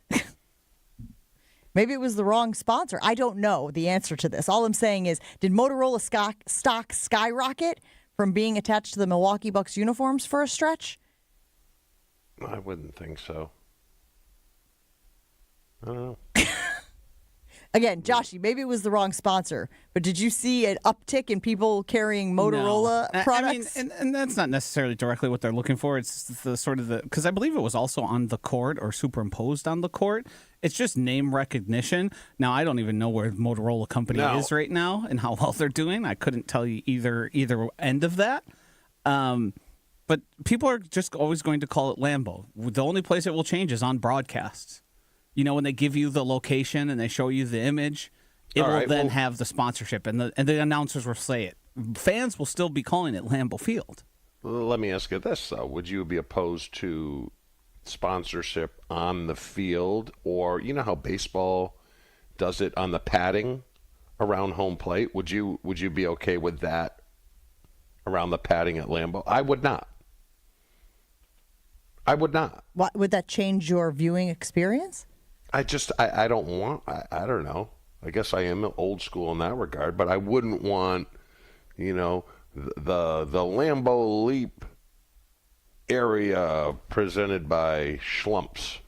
Maybe it was the wrong sponsor. I don't know the answer to this. All I'm saying is, did Motorola stock skyrocket from being attached to the Milwaukee Bucks uniforms for a stretch? I wouldn't think so. I don't know. Again, Joshy, maybe it was the wrong sponsor, but did you see an uptick in people carrying Motorola products? I mean, and that's not necessarily directly what they're looking for. It's the sort of because I believe it was also on the court or superimposed on the court. It's just name recognition. Now, I don't even know where Motorola company is right now and how well they're doing. I couldn't tell you either end of that. But people are just always going to call it Lambeau. The only place it will change is on broadcasts. When they give you the location and they show you the image, it will then have the sponsorship, and the announcers will say it. Fans will still be calling it Lambeau Field. Let me ask you this, though. Would you be opposed to sponsorship on the field, or you know how baseball does it on the padding around home plate? Would you be okay with that around the padding at Lambeau? I would not. What, would that change your viewing experience? I don't want, I don't know. I guess I am old school in that regard, but I wouldn't want, the Lambeau Leap area presented by Schlumps.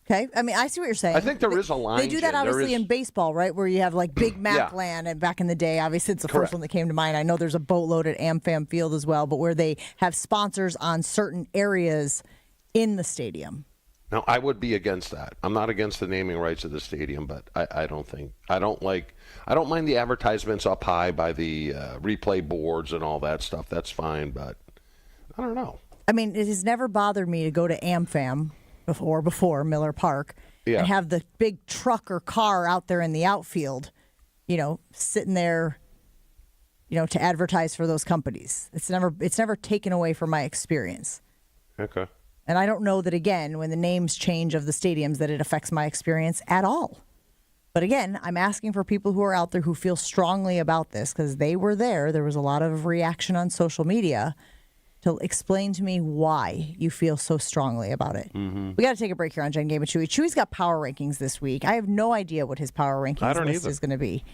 Okay. I mean, I see what you're saying. I think there is a line. They do that obviously in baseball, right? Where you have like Big Mac Land, and back in the day, obviously it's the first one that came to mind. I know there's a boatload at AmFam Field as well, but where they have sponsors on certain areas in the stadium. Now, I would be against that. I'm not against the naming rights of the stadium, but I don't mind the advertisements up high by the replay boards and all that stuff. That's fine, but I don't know. I mean, it has never bothered me to go to AmFam before Miller Park and have the big truck or car out there in the outfield, sitting there, to advertise for those companies. It's never taken away from my experience. Okay. And I don't know that, again, when the names change of the stadiums, that it affects my experience at all. But again, I'm asking for people who are out there who feel strongly about this, because they were there. There was a lot of reaction on social media, to explain to me why you feel so strongly about it. Mm-hmm. We got to take a break here on Jen, Gabe, and Chewy. Chewy's got power rankings this week. I have no idea what his power rankings list is going to be.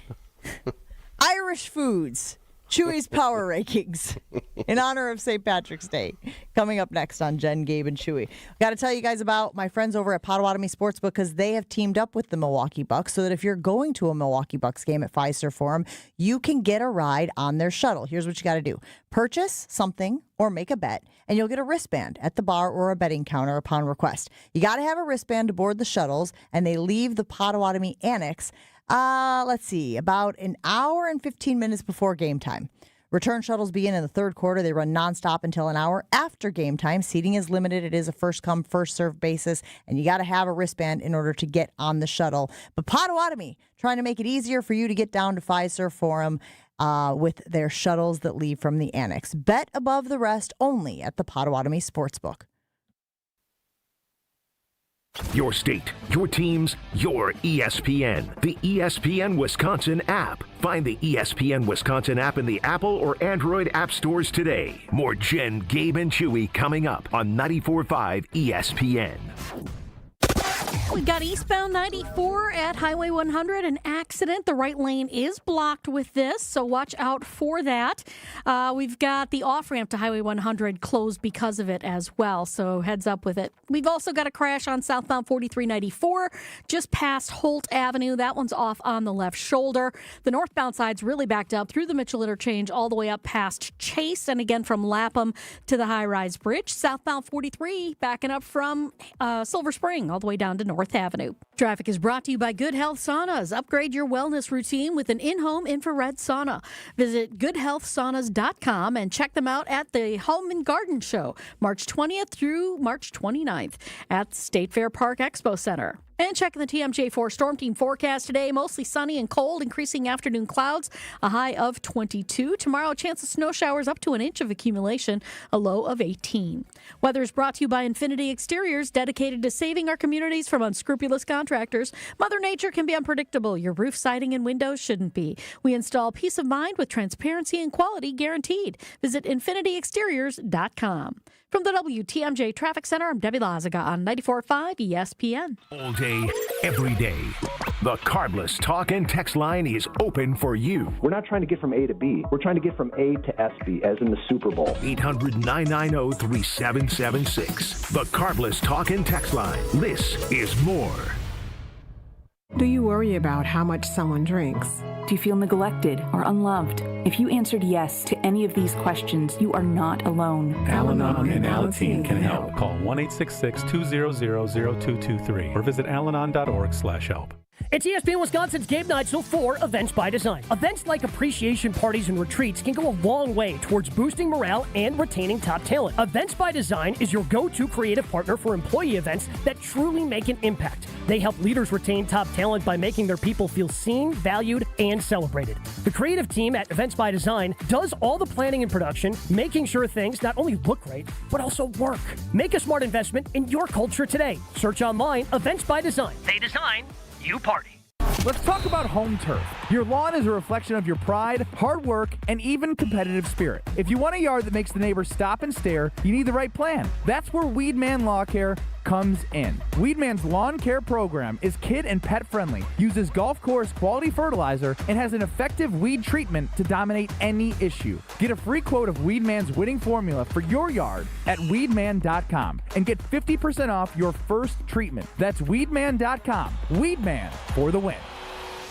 Irish foods. Chewy's power rankings in honor of St. Patrick's Day. Coming up next on Jen, Gabe, and Chewy. Got to tell you guys about my friends over at Potawatomi Sportsbook, because they have teamed up with the Milwaukee Bucks so that if you're going to a Milwaukee Bucks game at Fiserv Forum, you can get a ride on their shuttle. Here's what you got to do. Purchase something or make a bet, and you'll get a wristband at the bar or a betting counter upon request. You got to have a wristband to board the shuttles, and they leave the Potawatomi Annex let's see, about an hour and 15 minutes before game time. Return shuttles begin in the third quarter. They run nonstop until an hour after game time. Seating is limited. It is a first-come, first-served basis, and you got to have a wristband in order to get on the shuttle. But Potawatomi, trying to make it easier for you to get down to Fiserv Forum with their shuttles that leave from the Annex. Bet above the rest only at the Potawatomi Sportsbook. Your state, your teams, your ESPN. The ESPN Wisconsin app. Find the ESPN Wisconsin app in the Apple or Android app stores today. More Jen, Gabe, and Chewy coming up on 94.5 ESPN. We've got eastbound 94 at Highway 100, an accident. The right lane is blocked with this, so watch out for that. We've got the off-ramp to Highway 100 closed because of it as well, so heads up with it. We've also got a crash on southbound 4394 just past Holt Avenue. That one's off on the left shoulder. The northbound side's really backed up through the Mitchell Interchange all the way up past Chase, and again from Lapham to the High-Rise Bridge. Southbound 43 backing up from Silver Spring all the way down to North Avenue. Traffic is brought to you by Good Health Saunas. Upgrade your wellness routine with an in-home infrared sauna. Visit goodhealthsaunas.com and check them out at the Home and Garden Show, March 20th through March 29th at State Fair Park Expo Center. And checking the TMJ4 Storm Team forecast today, mostly sunny and cold, increasing afternoon clouds, a high of 22. Tomorrow, a chance of snow showers up to an inch of accumulation, a low of 18. Weather is brought to you by Infinity Exteriors, dedicated to saving our communities from unscrupulous contractors. Mother Nature can be unpredictable. Your roof, siding, and windows shouldn't be. We install peace of mind with transparency and quality guaranteed. Visit infinityexteriors.com. From the WTMJ Traffic Center, I'm Debbie Lazaga on 94.5 ESPN. All day, every day. The Carbless Talk and Text line is open for you. We're not trying to get from A to B. We're trying to get from A to SB, as in the Super Bowl. 800-990-3776. The Carbless Talk and Text line. This is more. Do you worry about how much someone drinks? Do you feel neglected or unloved? If you answered yes to any of these questions, you are not alone. Al-Anon and Alateen can help. Call 1-866-200-0223 or visit alanon.org/help. It's ESPN Wisconsin's Game Night for Events by Design. Events like appreciation parties and retreats can go a long way towards boosting morale and retaining top talent. Events by Design is your go-to creative partner for employee events that truly make an impact. They help leaders retain top talent by making their people feel seen, valued, and celebrated. The creative team at Events by Design does all the planning and production, making sure things not only look great, but also work. Make a smart investment in your culture today. Search online, Events by Design. They design, you party. Let's talk about home turf. Your lawn is a reflection of your pride, hard work, and even competitive spirit. If you want a yard that makes the neighbors stop and stare, you need the right plan. That's where Weedman Lawn Care comes in. Weedman's lawn care program is kid and pet friendly, uses golf course quality fertilizer, and has an effective weed treatment to dominate any issue. Get a free quote of Weedman's winning formula for your yard at weedman.com and get 50% off your first treatment. That's weedman.com. Weedman for the win.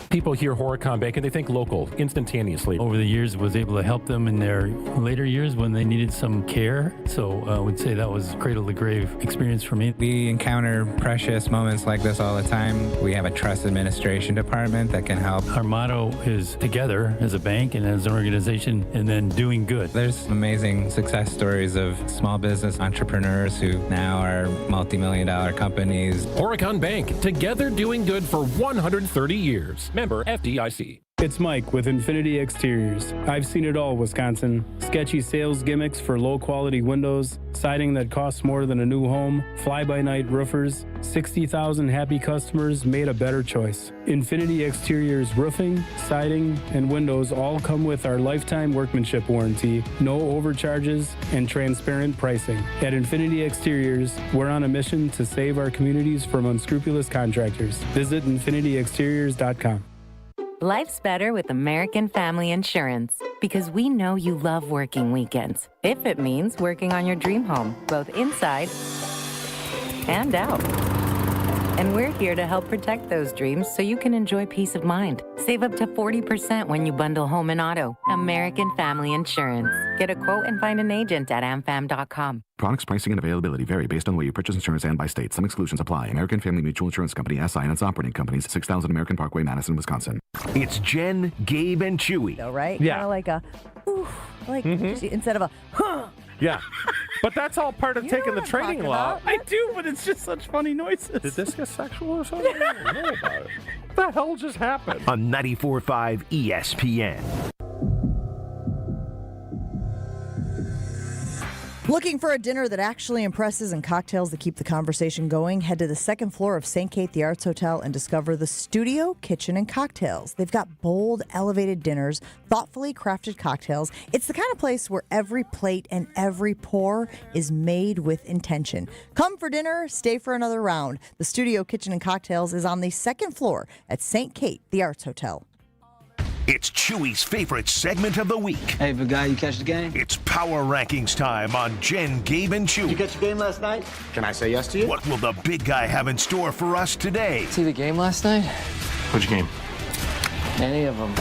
People hear Horicon Bank and they think local instantaneously. Over the years, was able to help them in their later years when they needed some care. So I would say that was cradle to grave experience for me. We encounter precious moments like this all the time. We have a trust administration department that can help. Our motto is together as a bank and as an organization, and then doing good. There's amazing success stories of small business entrepreneurs who now are multi-million-dollar companies. Horicon Bank, together doing good for 130 years. Member FDIC. It's Mike with Infinity Exteriors. I've seen it all, Wisconsin. Sketchy sales gimmicks for low-quality windows, siding that costs more than a new home, fly-by-night roofers. 60,000 happy customers made a better choice. Infinity Exteriors roofing, siding, and windows all come with our lifetime workmanship warranty, no overcharges, and transparent pricing. At Infinity Exteriors, we're on a mission to save our communities from unscrupulous contractors. Visit infinityexteriors.com. Life's better with American Family Insurance because we know you love working weekends. If it means working on your dream home, both inside and out. And we're here to help protect those dreams so you can enjoy peace of mind. Save up to 40% when you bundle home and auto. American Family Insurance. Get a quote and find an agent at amfam.com. Products, pricing, and availability vary based on the way you purchase insurance and by state. Some exclusions apply. American Family Mutual Insurance Company, SI, and its operating companies, 6000 American Parkway, Madison, Wisconsin. It's Jen, Gabe, and Chewy. So, right? Yeah. Kind of like a, like instead of a, huh. Yeah. But that's all part of taking the training law. I do, but it's just such funny noises. Did this get sexual or something? I don't know about it. What the hell just happened? On 94.5 ESPN. Looking for a dinner that actually impresses and cocktails that keep the conversation going? Head to the second floor of St. Kate the Arts Hotel and discover the Studio Kitchen and Cocktails. They've got bold, elevated dinners, thoughtfully crafted cocktails. It's the kind of place where every plate and every pour is made with intention. Come for dinner, stay for another round. The Studio Kitchen and Cocktails is on the second floor at St. Kate the Arts Hotel. It's Chewy's favorite segment of the week. Hey, big guy, you catch the game? It's Power Rankings time on Jen, Gabe, and Chewy. You catch the game last night? Can I say yes to you? What will the big guy have in store for us today? See the game last night? Which game? Any of them.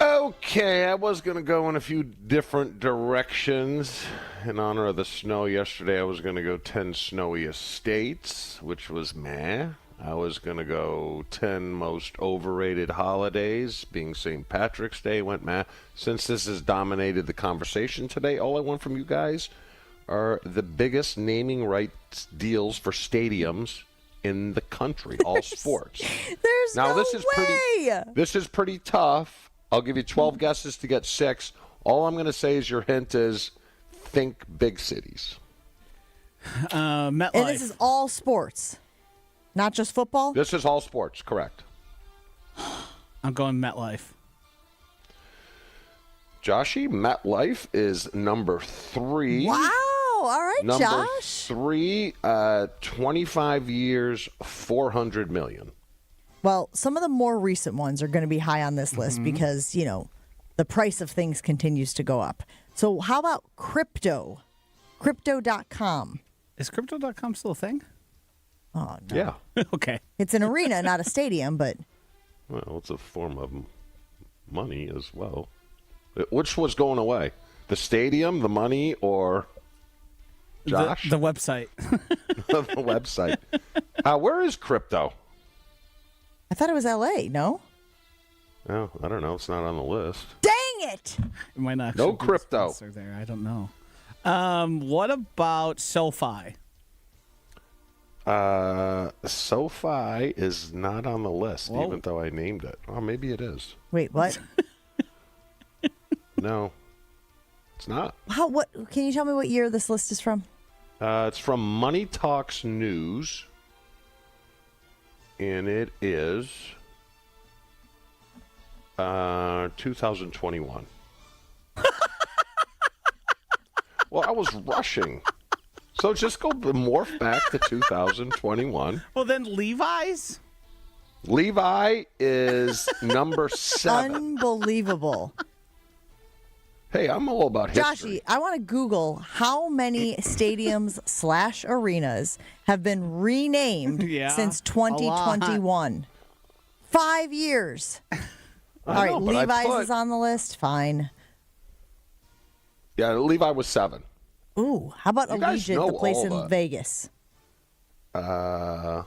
Okay, I was going to go in a few different directions. In honor of the snow yesterday, I was going to go 10 snowiest states, which was meh. I was going to go 10 most overrated holidays, being St. Patrick's Day, went meh. Since this has dominated the conversation today, all I want from you guys are the biggest naming rights deals for stadiums in the country, all sports. There's now, no way. This is pretty tough. I'll give you 12 guesses to get 6. All I'm going to say is your hint is think big cities. MetLife. And this is all sports. Not just football? This is all sports, correct. I'm going MetLife. Joshy, MetLife is number 3. Wow. All right, number Josh. 3, 25 years, $400 million. Well, some of the more recent ones are going to be high on this list because, you know, the price of things continues to go up. So how about crypto? Crypto.com. Is Crypto.com still a thing? Oh, no. Yeah. Okay. It's an arena, not a stadium, but... Well, it's a form of money as well. Which was going away? The stadium, the money, or Josh? The website. The website. Where is crypto? I thought it was L.A., no? Oh, I don't know. It's not on the list. Dang it! It might not. No crypto. There. I don't know. What about SoFi? SoFi is not on the list, even though I named it. Oh, maybe it is. Wait, what? No, it's not. What? Can you tell me what year this list is from? It's from Money Talks News, and it is 2021. Well, I was rushing. So just go morph back to 2021. Well, then Levi's? Levi is number 7. Unbelievable. Hey, I'm all about history. Joshy, I want to Google how many stadiums / arenas have been renamed since 2021. 5 years. All right, Levi's is on the list. Fine. Yeah, Levi was 7. Ooh, how about Allegiant, the place in Vegas? No,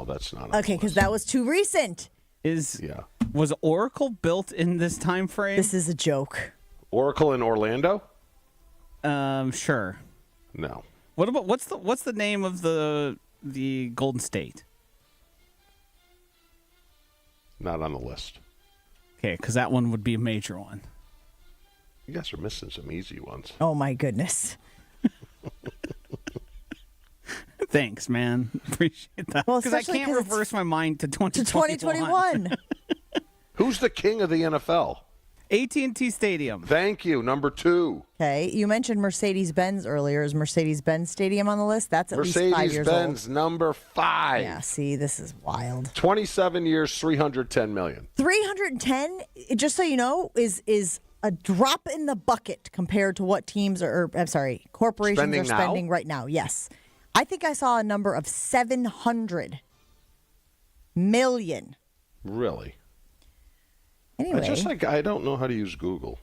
that's not. Okay, because that was too recent. Was Oracle built in this time frame? This is a joke. Oracle in Orlando? Sure. No. What about what's the name of the Golden State? Not on the list. Okay, because that one would be a major one. You guys are missing some easy ones. Oh, my goodness. Thanks, man. Appreciate that. Well, Because I especially can't 'cause it's reverse my mind to 2021. Who's the king of the NFL? AT&T Stadium. Thank you. Number 2. Okay, you mentioned Mercedes-Benz earlier. Is Mercedes-Benz Stadium on the list? That's at least 5 years old. Mercedes-Benz, number 5. Yeah, see, this is wild. 27 years, $310 million. 310, just so you know, is a drop in the bucket compared to what corporations Spending are spending right now. Yes. I think I saw a number of Really? $700 million. Anyway. I don't know how to use Google.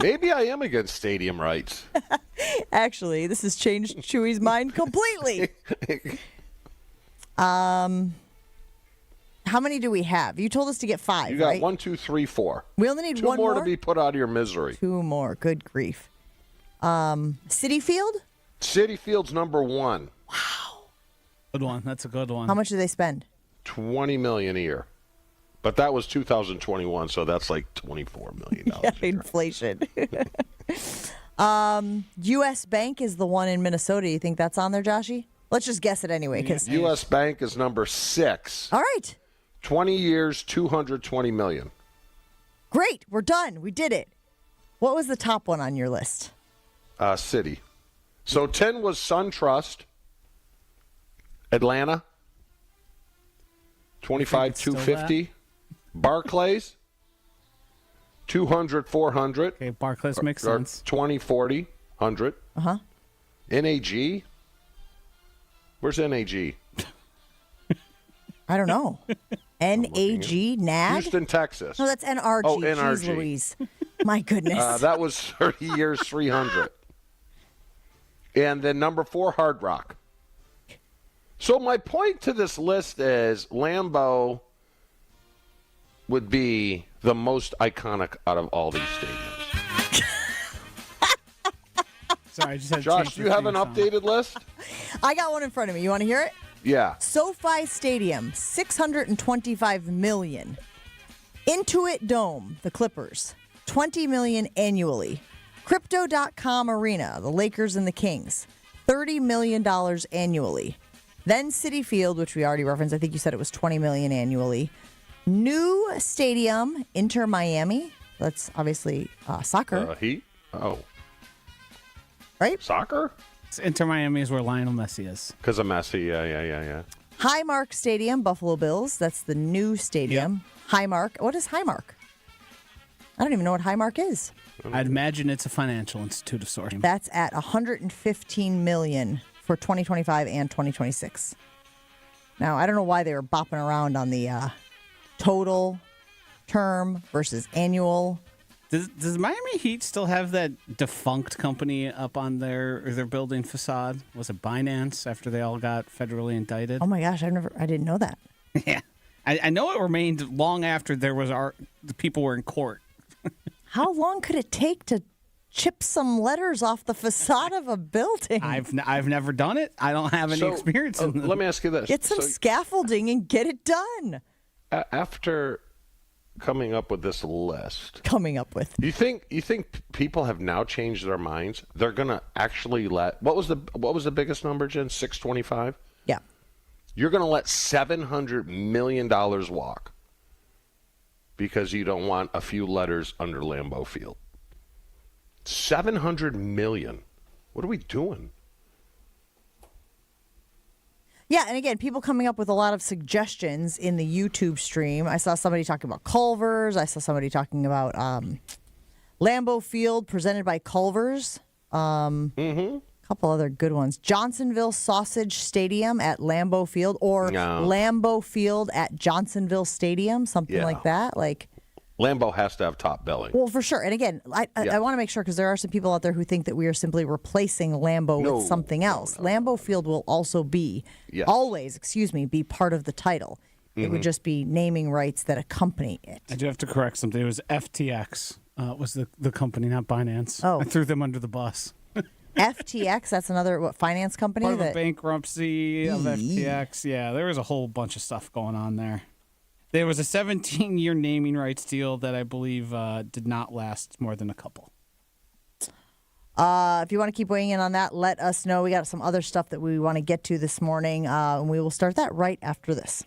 Maybe I am against stadium rights. Actually, this has changed Chewy's mind completely. How many do we have? You told us to get 5, You got right? 1, 2, 3, 4. We only need 2 one more to be put out of your misery. 2 more. Good grief. Citi Field? Citi Field's number 1. Good one. That's a good one. How much do they spend? $20 million a year. But that was 2021, so that's like $24 million. Yeah, inflation. U.S. Bank is the one in Minnesota. You think that's on there, Joshy? Let's just guess it anyway. Cause U.S. Bank is number 6. All right. 20 years, $220 million. Great. We're done. We did it. What was the top one on your list? City. So 10 was SunTrust, Atlanta, 25, 250. Barclays, 200, 400. Okay, Barclays makes sense. 20, 40, 100. Uh-huh. NAG? Where's NAG? I don't know. NAG? NAG? Houston, Texas. No, that's NRG. Oh, Jeez NRG. Louise. My goodness. That was 30 years, 300. And then number 4, Hard Rock. So my point to this list is Lambeau would be the most iconic out of all these stadiums. Sorry, I just had to Josh, change do the you have an theme song. updated list? I got one in front of me. You want to hear it? Yeah. SoFi Stadium, $625 million. Intuit Dome, the Clippers, $20 million annually. Crypto.com Arena, the Lakers and the Kings, $30 million annually. Then Citi Field, which we already referenced. I think you said it was $20 million annually. New stadium, Inter Miami. That's obviously soccer. Heat? Oh. Right? Soccer? Inter Miami is where Lionel Messi is. Because of Messi, yeah. Highmark Stadium, Buffalo Bills. That's the new stadium. Yep. Highmark. What is Highmark? I don't even know what Highmark is. I'd imagine it's a financial institute of sorts. That's at $115 million for 2025 and 2026. Now, I don't know why they were bopping around on the total term versus annual. Does Miami Heat still have that defunct company up on their building facade? Was it Binance after they all got federally indicted? Oh my gosh, I didn't know that. Yeah, I know it remained long after the people were in court. How long could it take to chip some letters off the facade of a building? I've never done it. I don't have any experience in them. Let me ask you this. Get some scaffolding and get it done. After coming up with this list. You think people have now changed their minds? They're gonna actually let what was the biggest number, Jen? 625? Yeah. You're gonna let $700 million walk because you don't want a few letters under Lambeau Field. $700 million. What are we doing? Yeah, and again, people coming up with a lot of suggestions in the YouTube stream. I saw somebody talking about Culver's. I saw somebody talking about Lambeau Field presented by Culver's. A couple other good ones. Johnsonville Sausage Stadium at Lambeau Field or Lambeau Field at Johnsonville Stadium, something like that. Lambeau has to have top billing. Well, for sure. And again, I want to make sure because there are some people out there who think that we are simply replacing Lambeau with something else. Lambeau Field will also be, always be part of the title. It would just be naming rights that accompany it. I do have to correct something. It was FTX was the company, not Binance. Oh. I threw them under the bus. FTX, that's another finance company? Part of a bankruptcy of FTX. Yeah, there was a whole bunch of stuff going on there. There was a 17-year naming rights deal that I believe did not last more than a couple. If you want to keep weighing in on that, let us know. We got some other stuff that we want to get to this morning, and we will start that right after this.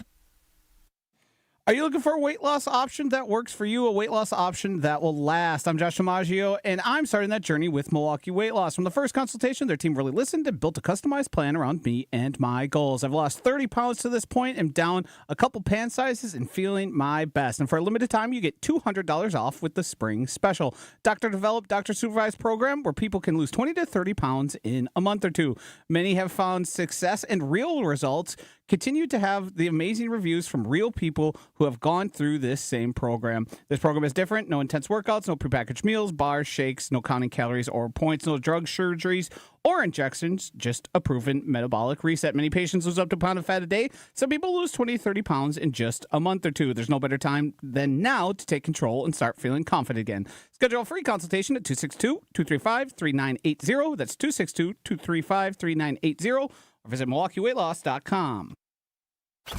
Are you looking for a weight loss option that works for you, a weight loss option that will last? I'm Josh DiMaggio, and I'm starting that journey with Milwaukee Weight Loss. From the first consultation, their team really listened and built a customized plan around me and my goals. I've lost 30 pounds to this point, am down a couple pant sizes, and feeling my best. And for a limited time, you get $200 off with the spring special. Doctor-developed, doctor-supervised program where people can lose 20 to 30 pounds in a month or two. Many have found success and real results. Continue to have the amazing reviews from real people who have gone through this same program. This program is different. No intense workouts, no prepackaged meals, bars, shakes, no counting calories or points, no drug surgeries or injections, just a proven metabolic reset. Many patients lose up to a pound of fat a day. Some people lose 20 to 30 pounds in just a month or two. There's no better time than now to take control and start feeling confident again. Schedule a free consultation at 262-235-3980. That's 262-235-3980. Or visit MilwaukeeWeightLoss.com.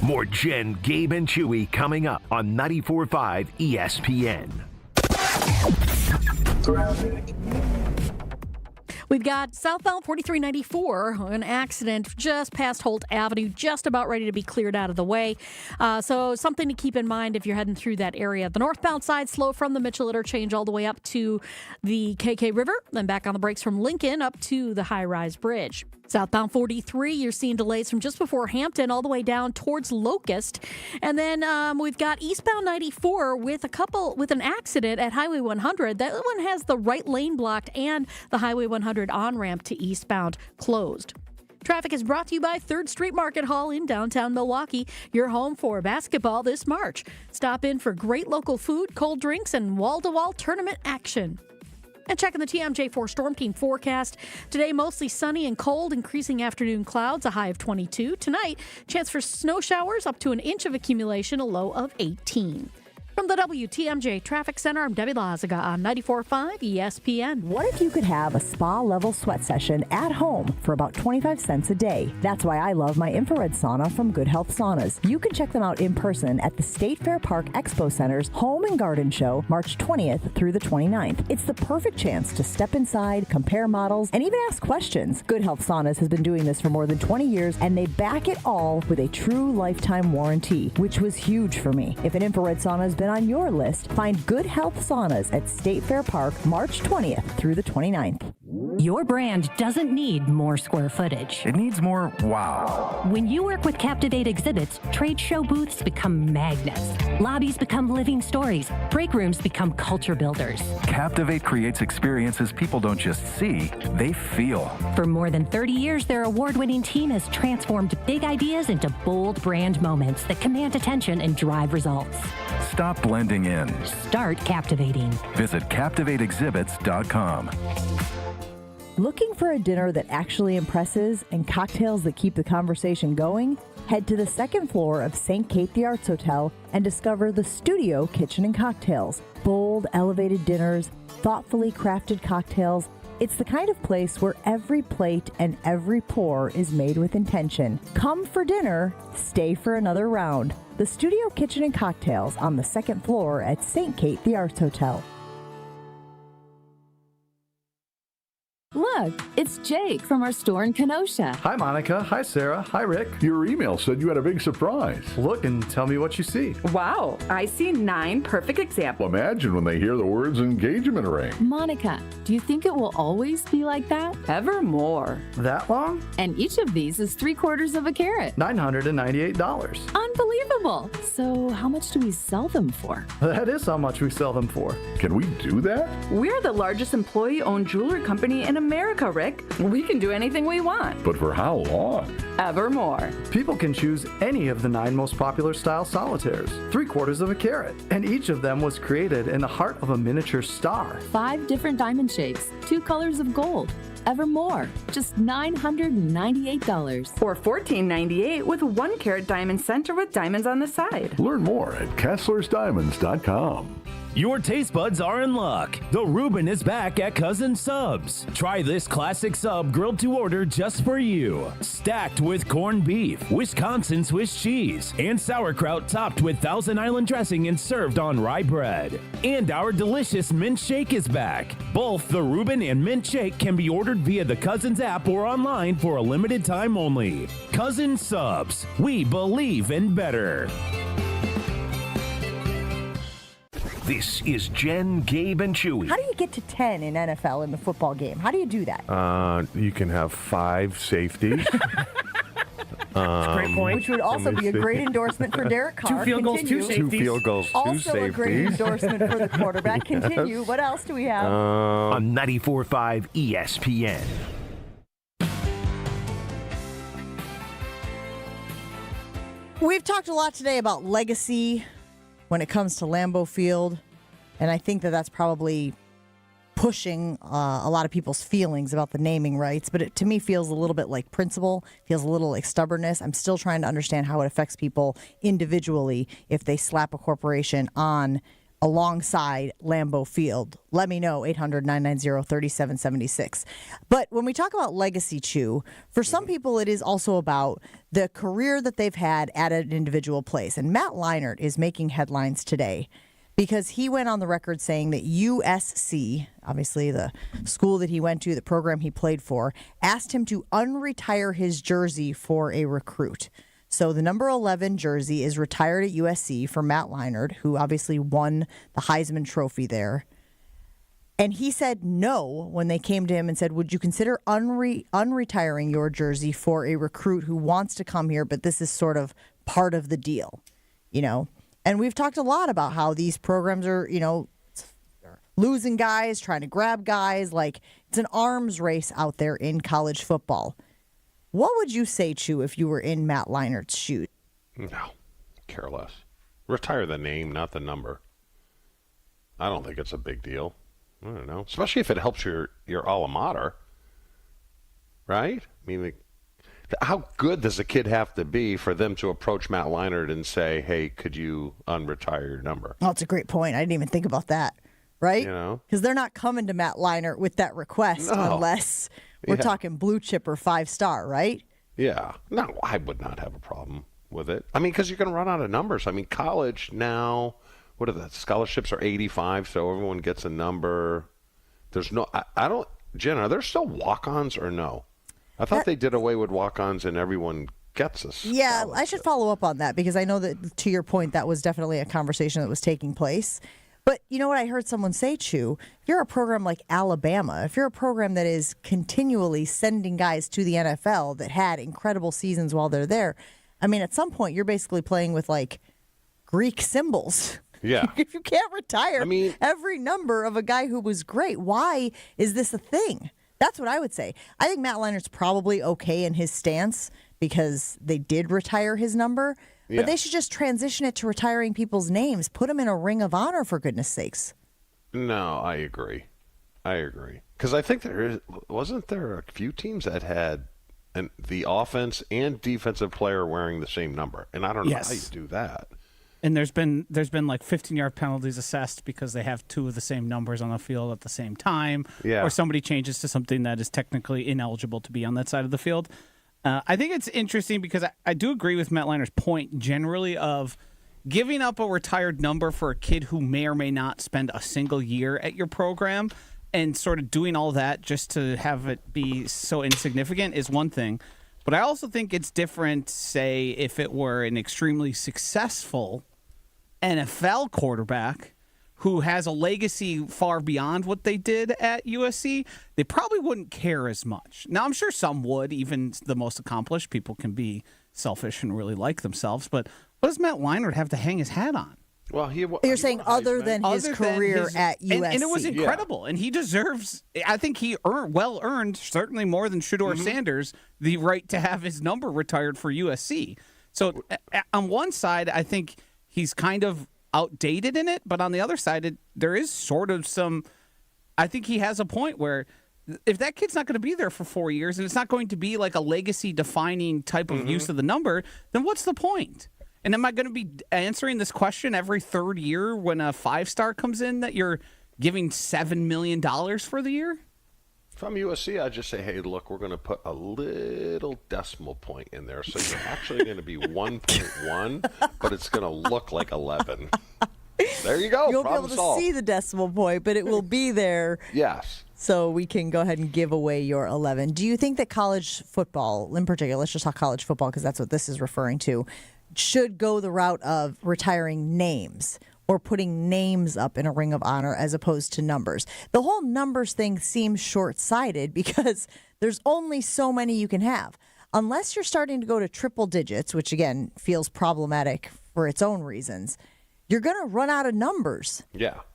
More Jen, Gabe, and Chewy coming up on 94.5 ESPN. We've got southbound 4394, an accident just past Holt Avenue, just about ready to be cleared out of the way. So something to keep in mind if you're heading through that area. The northbound side slow from the Mitchell interchange all the way up to the KK River, then back on the brakes from Lincoln up to the high-rise bridge. Southbound 43, you're seeing delays from just before Hampton all the way down towards Locust. And then we've got eastbound 94 with an accident at Highway 100. That one has the right lane blocked and the Highway 100 on-ramp to eastbound closed. Traffic is brought to you by 3rd Street Market Hall in downtown Milwaukee, your home for basketball this March. Stop in for great local food, cold drinks, and wall-to-wall tournament action. And checking the TMJ4 Storm Team forecast. Today, mostly sunny and cold, increasing afternoon clouds, a high of 22. Tonight, chance for snow showers up to an inch of accumulation, a low of 18. From the WTMJ Traffic Center, I'm Debbie Lazaga on 94.5 ESPN. What if you could have a spa-level sweat session at home for about 25 cents a day? That's why I love my infrared sauna from Good Health Saunas. You can check them out in person at the State Fair Park Expo Center's Home and Garden Show, March 20th through the 29th. It's the perfect chance to step inside, compare models, and even ask questions. Good Health Saunas has been doing this for more than 20 years, and they back it all with a true lifetime warranty, which was huge for me. If an infrared sauna has been on your list, find Good Health Saunas at State Fair Park, March 20th through the 29th. Your brand doesn't need more square footage. It needs more wow. When you work with Captivate Exhibits, trade show booths become magnets. Lobbies become living stories. Break rooms become culture builders. Captivate creates experiences people don't just see, they feel. For more than 30 years, their award-winning team has transformed big ideas into bold brand moments that command attention and drive results. Stop blending in. Start captivating. Visit CaptivateExhibits.com. Looking for a dinner that actually impresses and cocktails that keep the conversation going? Head to the second floor of St. Kate the Arts Hotel and discover the Studio Kitchen and Cocktails. Bold, elevated dinners, thoughtfully crafted cocktails. It's the kind of place where every plate and every pour is made with intention. Come for dinner, stay for another round. The Studio Kitchen and Cocktails on the second floor at St. Kate the Arts Hotel. Look, it's Jake from our store in Kenosha. Hi, Monica. Hi, Sarah. Hi, Rick. Your email said you had a big surprise. Look and tell me what you see. Wow, I see 9 perfect examples. Imagine when they hear the words engagement ring. Monica, do you think it will always be like that? Ever more. That long? And each of these is 3/4 of a carat. $998. Unbelievable. So how much do we sell them for? That is how much we sell them for. Can we do that? We're the largest employee-owned jewelry company in America, Rick. We can do anything we want. But for how long? Evermore. People can choose any of the 9 most popular style solitaires, 3/4 of a carat, and each of them was created in the heart of a miniature star. 5 different diamond shapes, 2 colors of gold. Evermore, just $998. Or $1498 with 1-carat diamond center with diamonds on the side. Learn more at KesslersDiamonds.com. Your taste buds are in luck. The Reuben is back at Cousin Subs. Try this classic sub grilled to order just for you. Stacked with corned beef, Wisconsin Swiss cheese, and sauerkraut topped with Thousand Island dressing and served on rye bread. And our delicious mint shake is back. Both the Reuben and mint shake can be ordered via the Cousins app or online for a limited time only. Cousin Subs. We believe in better. This is Jen, Gabe, and Chewy. How do you get to 10 in NFL in the football game? How do you do that? You can have 5 safeties. Great point. Which would also be a great endorsement for Derek Carr. 2 field goals, Continue. 2 safeties. 2 field goals, 2 also safeties. a great endorsement for the quarterback. Continue. What else do we have? On 94.5 ESPN. We've talked a lot today about legacy when it comes to Lambeau Field, and I think that that's probably pushing a lot of people's feelings about the naming rights, but it to me feels a little bit like principle, feels a little like stubbornness. I'm still trying to understand how it affects people individually if they slap a corporation on alongside Lambeau Field. Let me know, 800-990-3776. But when we talk about legacy, Chew, for some people it is also about the career that they've had at an individual place. And Matt Leinart is making headlines today because he went on the record saying that USC, obviously the school that he went to, the program he played for, asked him to unretire his jersey for a recruit. So the number 11 jersey is retired at USC for Matt Leinart, who obviously won the Heisman Trophy there. And he said no when they came to him and said, would you consider unretiring your jersey for a recruit who wants to come here, but this is sort of part of the deal, you know? And we've talked a lot about how these programs are, you know, losing guys, trying to grab guys. Like, it's an arms race out there in college football. What would you say, Chew, if you were in Matt Leinart's shoes? No, care less. Retire the name, not the number. I don't think it's a big deal. I don't know. Especially if it helps your alma mater. Right? I mean, how good does a kid have to be for them to approach Matt Leinart and say, hey, could you unretire your number? Oh, it's a great point. I didn't even think about that. Right? You know? Because they're not coming to Matt Leinart with that request unless we're talking blue chip or 5-star, right? Yeah. No, I would not have a problem with it. I mean, because you're going to run out of numbers. I mean, college now, what are the scholarships are 85, so everyone gets a number. There's no, I don't, Jen, are there still walk-ons or no? I thought they did away with walk-ons and everyone gets us. Yeah, I should follow up on that because I know that, to your point, that was definitely a conversation that was taking place. But you know what I heard someone say, Chew? If you're a program like Alabama, if you're a program that is continually sending guys to the NFL that had incredible seasons while they're there, I mean, at some point, you're basically playing with, like, Greek symbols. Yeah. If you can't retire every number of a guy who was great, why is this a thing? That's what I would say. I think Matt Leinart's probably okay in his stance because they did retire his number. But they should just transition it to retiring people's names. Put them in a ring of honor, for goodness sakes. No, I agree. Because I think wasn't there a few teams that had the offense and defensive player wearing the same number? And I don't know how you do that. And there's been like 15-yard penalties assessed because they have 2 of the same numbers on the field at the same time. Yeah. Or somebody changes to something that is technically ineligible to be on that side of the field. I think it's interesting because I do agree with Matt Leinart's point generally of giving up a retired number for a kid who may or may not spend a single year at your program and sort of doing all that just to have it be so insignificant is one thing. But I also think it's different, say, if it were an extremely successful NFL quarterback who has a legacy far beyond what they did at USC, they probably wouldn't care as much. Now, I'm sure some would. Even the most accomplished people can be selfish and really like themselves. But what does Matt Leinart have to hang his hat on? Well, you're saying other than his career at USC. And it was incredible. Yeah. And he deserves, I think he earned, certainly more than Shedeur Sanders, the right to have his number retired for USC. So on one side, I think he's kind of outdated in it, but on the other side, there is sort of some. I think he has a point where if that kid's not going to be there for 4 years and it's not going to be like a legacy-defining type of use of the number, then what's the point? And am I going to be answering this question every third year when a 5-star comes in that you're giving $7 million for the year? If I'm USC, I'd just say, hey, look, we're going to put a little decimal point in there. So you're actually going to be 1.1, but it's going to look like 11. There you go. You'll be Problem able to solved. see the decimal point, but it will be there. Yes. So we can go ahead and give away your 11. Do you think that college football, in particular, let's just talk college football because that's what this is referring to, should go the route of retiring names or putting names up in a ring of honor as opposed to numbers? The whole numbers thing seems short-sighted because there's only so many you can have. Unless you're starting to go to triple digits, which, again, feels problematic for its own reasons, you're going to run out of numbers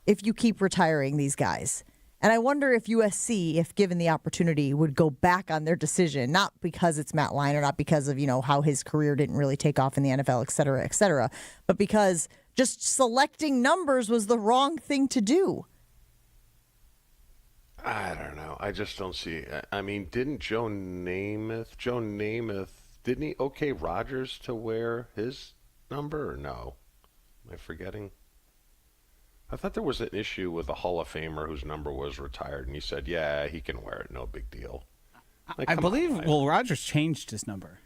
if you keep retiring these guys. And I wonder if USC, if given the opportunity, would go back on their decision, not because it's Matt Leinart, not because of, how his career didn't really take off in the NFL, et cetera, but because just selecting numbers was the wrong thing to do. I don't know. I just don't see. I mean, didn't Joe Namath, didn't he okay Rodgers to wear his number or no? Am I forgetting? I thought there was an issue with a Hall of Famer whose number was retired, and he said, yeah, he can wear it, no big deal. Like, I believe, Rodgers changed his number.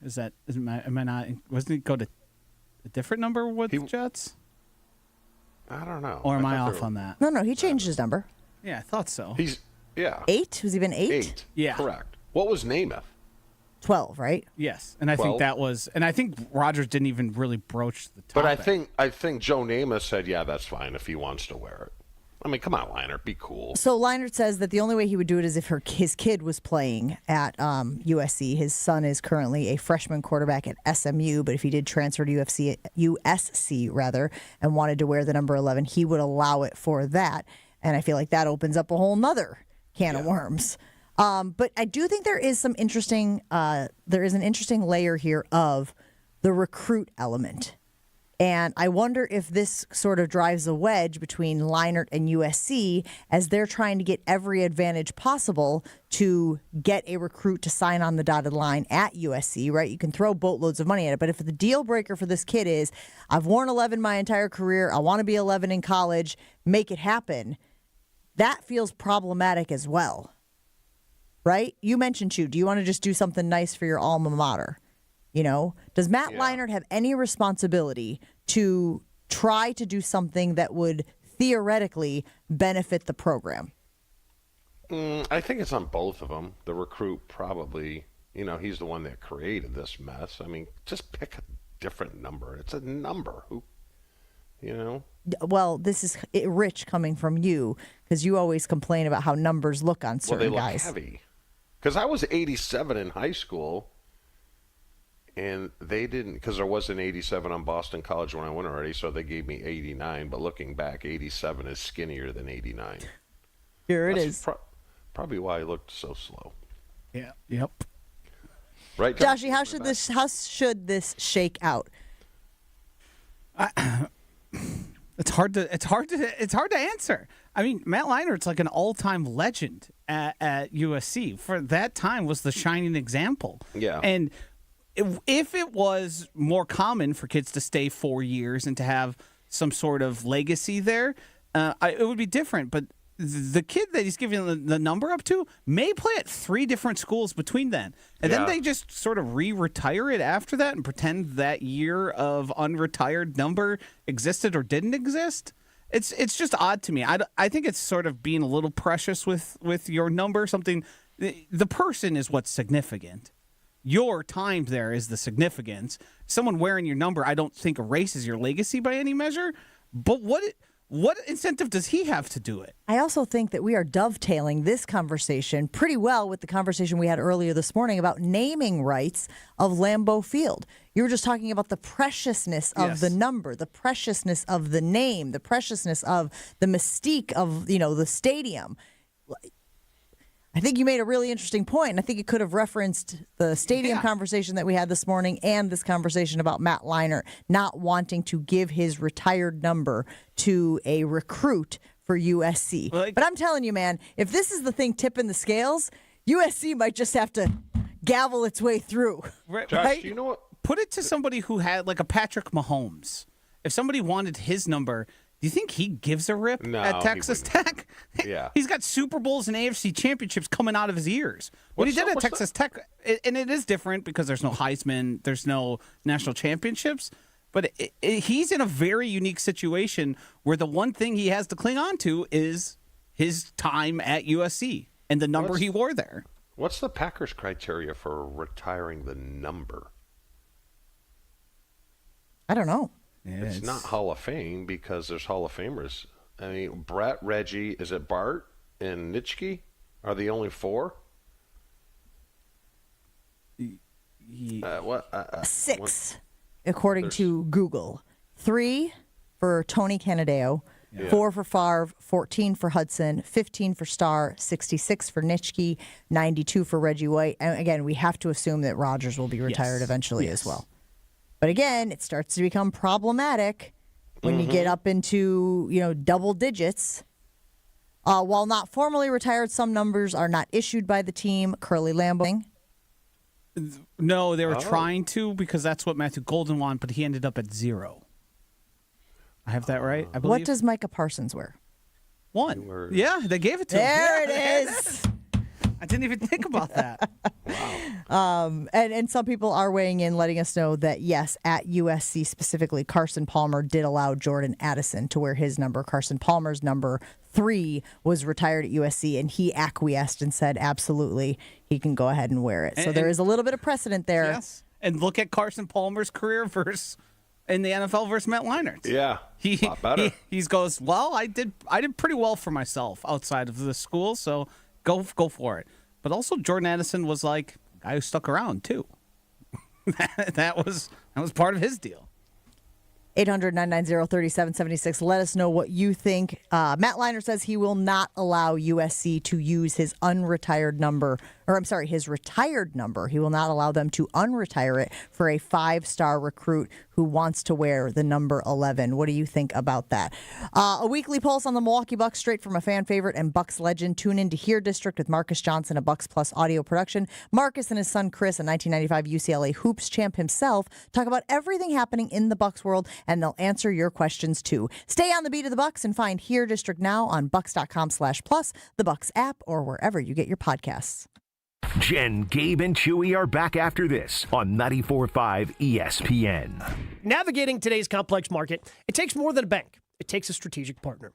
Am I not, wasn't he go to a different number with the Jets? I don't know. Or am I off on that? No, he changed his number. Yeah, I thought so. He's, 8? Was he been 8? 8. Yeah. Correct. What was Namath? 12, right? Yes, and I think that was, and I think Rodgers didn't even really broach the topic. But I think Joe Namath said, yeah, that's fine if he wants to wear it. I mean, come on, Leinart, be cool. So Leinart says that the only way he would do it is if his kid was playing at USC. His son is currently a freshman quarterback at SMU, but if he did transfer to USC rather, and wanted to wear the number 11, he would allow it for that. And I feel like that opens up a whole nother can of worms. But I do think there is an interesting layer here of the recruit element. And I wonder if this sort of drives a wedge between Leinart and USC as they're trying to get every advantage possible to get a recruit to sign on the dotted line at USC, right? You can throw boatloads of money at it. But if the deal breaker for this kid is, I've worn 11 my entire career, I want to be 11 in college, make it happen, that feels problematic as well. Right? You mentioned, Chew, do you want to just do something nice for your alma mater? Does Matt Leinart have any responsibility to try to do something that would theoretically benefit the program? I think it's on both of them. The recruit probably, he's the one that created this mess. I mean, just pick a different number. It's a number. Well, this is rich coming from you because you always complain about how numbers look on certain guys. Look heavy. Because I was 87 in high school, and they didn't, because there was an 87 on Boston College when I went already, so they gave me 89. But looking back, 87 is skinnier than 89. Here it is. Probably why I looked so slow. Yeah. Yep. Right, Joshy, how should this shake out? It's hard to answer. I mean, Matt Leinart's like an all-time legend at USC. For that time, was the shining example. Yeah. And if it was more common for kids to stay 4 years and to have some sort of legacy there, it would be different. But the kid that he's giving the number up to may play at 3 different schools between then. And then they just sort of retire it after that and pretend that year of unretired number existed or didn't exist. It's just odd to me. I think it's sort of being a little precious with your number. Something, the person is what's significant. Your time there is the significance. Someone wearing your number, I don't think erases your legacy by any measure. But what incentive does he have to do it? I also think that we are dovetailing this conversation pretty well with the conversation we had earlier this morning about naming rights of Lambeau Field. You were just talking about the preciousness of the number, the preciousness of the name, the preciousness of the mystique of, the stadium. I think you made a really interesting point, and I think it could have referenced the stadium conversation that we had this morning and this conversation about Matt Leinart not wanting to give his retired number to a recruit for USC. But I'm telling you, man, if this is the thing tipping the scales, USC might just have to gavel its way through. Josh, do you know what put it to somebody who had like a Patrick Mahomes. If somebody wanted his number, do you think he gives a rip at Texas Tech? Yeah. He's got Super Bowls and AFC championships coming out of his ears. What he did at Texas Tech, and it is different because there's no Heisman, there's no national championships, but he's in a very unique situation where the one thing he has to cling on to is his time at USC and the number he wore there. What's the Packers' criteria for retiring the number? I don't know. Yeah, it's not Hall of Fame because there's Hall of Famers. I mean, Brett, Reggie, is it Bart and Nitschke are the only four? Six, according to Google. 3 for Tony Canadeo, 4 for Favre, 14 for Hudson, 15 for Starr, 66 for Nitschke, 92 for Reggie White. And again, we have to assume that Rodgers will be retired eventually as well. But again, it starts to become problematic when you get up into, double digits. While not formally retired, some numbers are not issued by the team. Curly Lambeau. No, they were trying to because that's what Matthew Golden wanted, but he ended up at 0. I have that right, I believe. What does Micah Parsons wear? 1. Yeah, they gave it to him. There it is. I didn't even think about that. And some people are weighing in, letting us know that, yes, at USC specifically, Carson Palmer did allow Jordan Addison to wear his number. Carson Palmer's number 3 was retired at USC, and he acquiesced and said, absolutely, he can go ahead and wear it. So there is a little bit of precedent there. Yes. And look at Carson Palmer's career in the NFL versus Matt Leinart. Yeah, a lot better. He goes, well, I did pretty well for myself outside of the school, so go for it. But also Jordan Addison was like a guy who stuck around too. that was part of his deal. 800-990-3776. Let us know what you think. Matt Leinart says he will not allow USC to use his retired number. He will not allow them to unretire it for a 5-star recruit who wants to wear the number 11. What do you think about that? A weekly pulse on the Milwaukee Bucks, straight from a fan favorite and Bucks legend. Tune in to Hear District with Marcus Johnson, a Bucks Plus audio production. Marcus and his son Chris, a 1995 UCLA hoops champ himself, talk about everything happening in the Bucks world, and they'll answer your questions too. Stay on the beat of the Bucks and find Hear District now on bucks.com/plus, the Bucks app, or wherever you get your podcasts. Jen, Gabe, and Chewy are back after this on 94.5 ESPN. Navigating today's complex market, it takes more than a bank. It takes a strategic partner.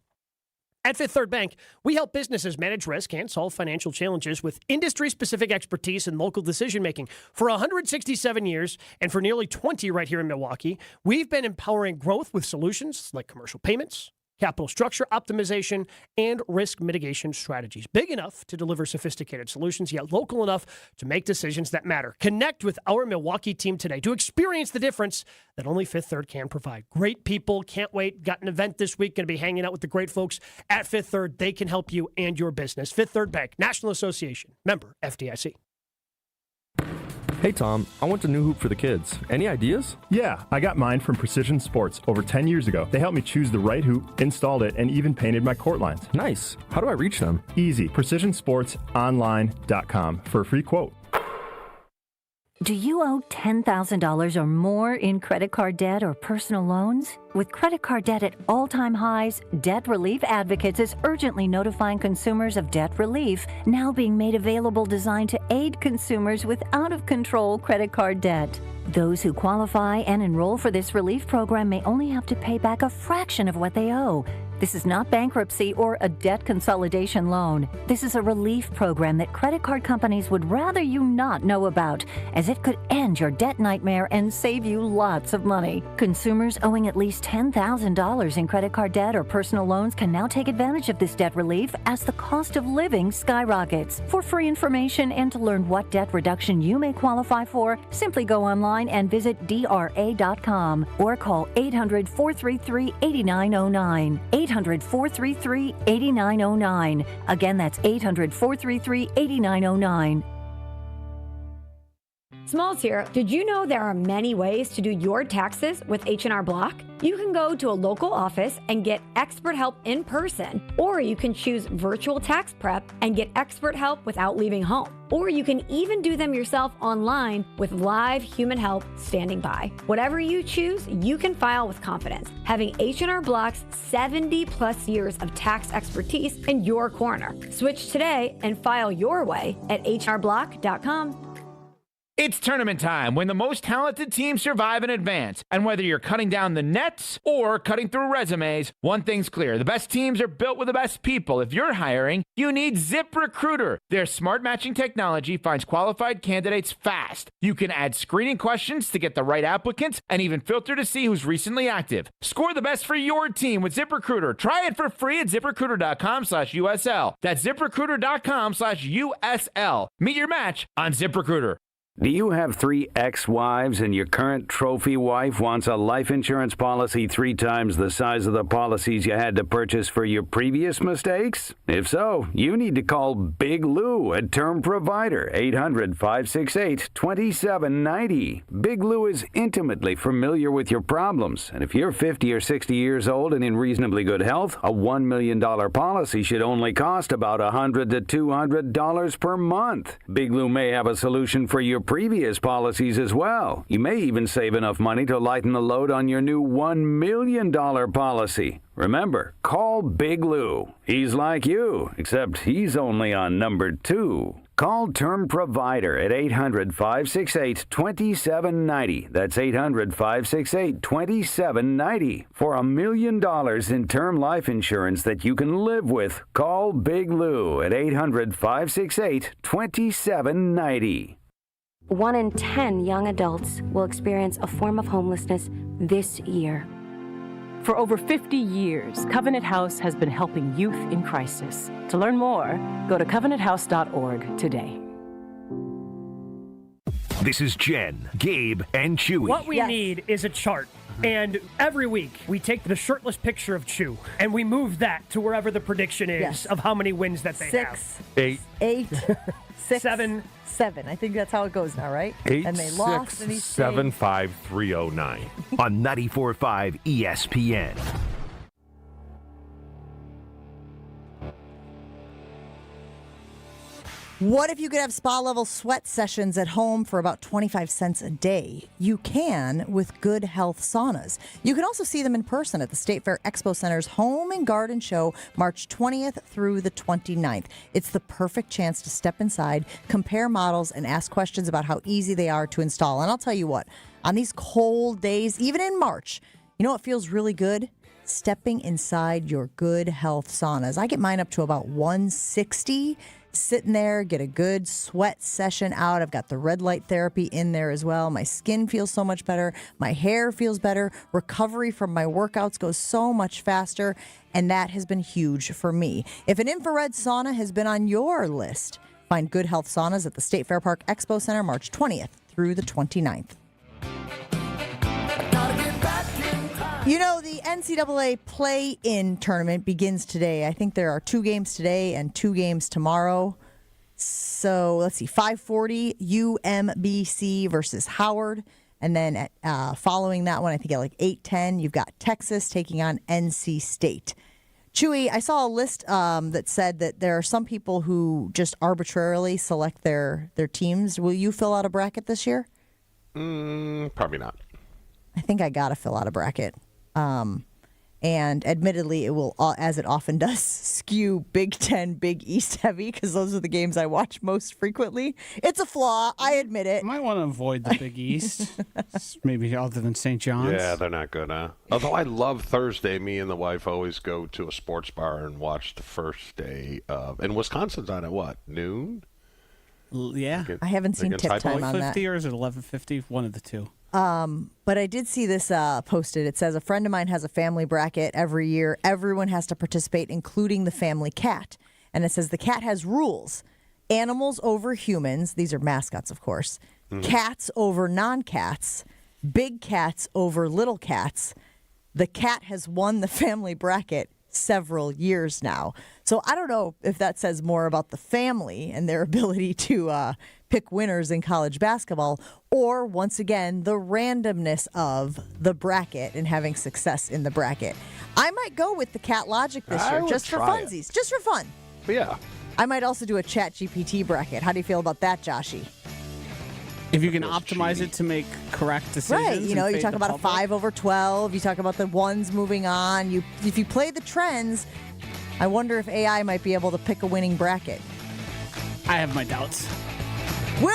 At Fifth Third Bank, we help businesses manage risk and solve financial challenges with industry-specific expertise and local decision-making. For 167 years, and for nearly 20 right here in Milwaukee, we've been empowering growth with solutions like commercial payments, capital structure optimization, and risk mitigation strategies. Big enough to deliver sophisticated solutions, yet local enough to make decisions that matter. Connect with our Milwaukee team today to experience the difference that only Fifth Third can provide. Great people. Can't wait. Got an event this week. Going to be hanging out with the great folks at Fifth Third. They can help you and your business. Fifth Third Bank, National Association, member FDIC. Hey, Tom, I want a new hoop for the kids. Any ideas? Yeah, I got mine from Precision Sports over 10 years ago. They helped me choose the right hoop, installed it, and even painted my court lines. Nice. How do I reach them? Easy. PrecisionSportsOnline.com for a free quote. Do you owe $10,000 or more in credit card debt or personal loans? With credit card debt at all-time highs, Debt Relief Advocates is urgently notifying consumers of debt relief, now being made available, designed to aid consumers with out-of-control credit card debt. Those who qualify and enroll for this relief program may only have to pay back a fraction of what they owe. This is not bankruptcy or a debt consolidation loan. This is a relief program that credit card companies would rather you not know about, as it could end your debt nightmare and save you lots of money. Consumers owing at least $10,000 in credit card debt or personal loans can now take advantage of this debt relief as the cost of living skyrockets. For free information and to learn what debt reduction you may qualify for, simply go online and visit DRA.com or call 800-433-8909. 800-433-8909. Again, that's 800-433-8909. Smalls here. Did you know there are many ways to do your taxes with H&R Block? You can go to a local office and get expert help in person, or you can choose virtual tax prep and get expert help without leaving home. Or you can even do them yourself online with live human help standing by. Whatever you choose, you can file with confidence, having H&R Block's 70 plus years of tax expertise in your corner. Switch today and file your way at hrblock.com. It's tournament time when the most talented teams survive and advance. And whether you're cutting down the nets or cutting through resumes, one thing's clear. The best teams are built with the best people. If you're hiring, you need ZipRecruiter. Their smart matching technology finds qualified candidates fast. You can add screening questions to get the right applicants and even filter to see who's recently active. Score the best for your team with ZipRecruiter. Try it for free at ZipRecruiter.com/USL. That's ZipRecruiter.com/USL. Meet your match on ZipRecruiter. Do you have 3 ex-wives and your current trophy wife wants a life insurance policy 3 times the size of the policies you had to purchase for your previous mistakes? If so, you need to call Big Lou at Term Provider, 800-568-2790. Big Lou is intimately familiar with your problems, and if you're 50 or 60 years old and in reasonably good health, a $1 million policy should only cost about $100 to $200 per month. Big Lou may have a solution for your previous policies as well. You may even save enough money to lighten the load on your new $1 million policy. Remember, call Big Lou. He's like you, except he's only on number 2. Call Term Provider at 800-568-2790. That's 800-568-2790. For $1 million in term life insurance that you can live with, call Big Lou at 800-568-2790. 1 in 10 young adults will experience a form of homelessness this year. For over 50 years, Covenant House has been helping youth in crisis. To learn more, go to covenanthouse.org today. This is Jen, Gabe, and Chewy. What we need is a chart. And every week, we take the shirtless picture of Chew, and we move that to wherever the prediction is of how many wins that they have. 8, 6, 7. 7. I think that's how it goes now, right? 8, and they lost, and he 7, 5, 309 on 94.5 ESPN. What if you could have spa-level sweat sessions at home for about 25 cents a day? You can with Good Health Saunas. You can also see them in person at the State Fair Expo Center's Home and Garden Show, March 20th through the 29th. It's the perfect chance to step inside, compare models, and ask questions about how easy they are to install. And I'll tell you what, on these cold days, even in March, you know what feels really good? Stepping inside your Good Health Saunas. I get mine up to about 160. Sitting there, get a good sweat session out. I've got the red light therapy in there as well. My skin feels so much better. My hair feels better. Recovery from my workouts goes so much faster. And that has been huge for me. If an infrared sauna has been on your list, find Good Health Saunas at the State Fair Park Expo Center, March 20th through the 29th. You know, the NCAA play-in tournament begins today. I think there are 2 games today and 2 games tomorrow. So let's see, 5:40 UMBC versus Howard. And then following that one, I think at like 8:10, you've got Texas taking on NC State. Chewy, I saw a list that said that there are some people who just arbitrarily select their teams. Will you fill out a bracket this year? Probably not. I think I got to fill out a bracket. And admittedly, it will, as it often does, skew Big Ten, Big East heavy because those are the games I watch most frequently. It's a flaw. I admit it. You might want to avoid the Big East, maybe other than St. John's. Yeah, they're not good, huh? Although I love Thursday. Me and the wife always go to a sports bar and watch the first day of... And Wisconsin's on at what, noon? Yeah. I haven't seen tip time on that. 12:50 or is it 11:50? One of the two. But I did see this posted. It says, a friend of mine has a family bracket every year. Everyone has to participate, including the family cat. And it says the cat has rules. Animals over humans. These are mascots, of course. Mm-hmm. Cats over non-cats. Big cats over little cats. The cat has won the family bracket several years now. So I don't know if that says more about the family and their ability to pick winners in college basketball, or once again, the randomness of the bracket and having success in the bracket. I might go with the cat logic this year, just for funsies, just for fun. Yeah. I might also do a ChatGPT bracket. How do you feel about that, Joshy? If you can optimize it to make correct decisions. Right. You know, you talk about a 5/12. You talk about the ones moving on. If you play the trends, I wonder if AI might be able to pick a winning bracket. I have my doubts. We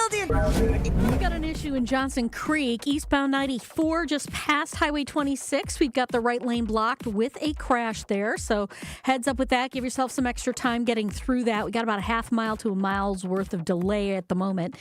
got an issue in Johnson Creek, eastbound 94, just past Highway 26. We've got the right lane blocked with a crash there. So heads up with that. Give yourself some extra time getting through that. We got about a half mile to a mile's worth of delay at the moment.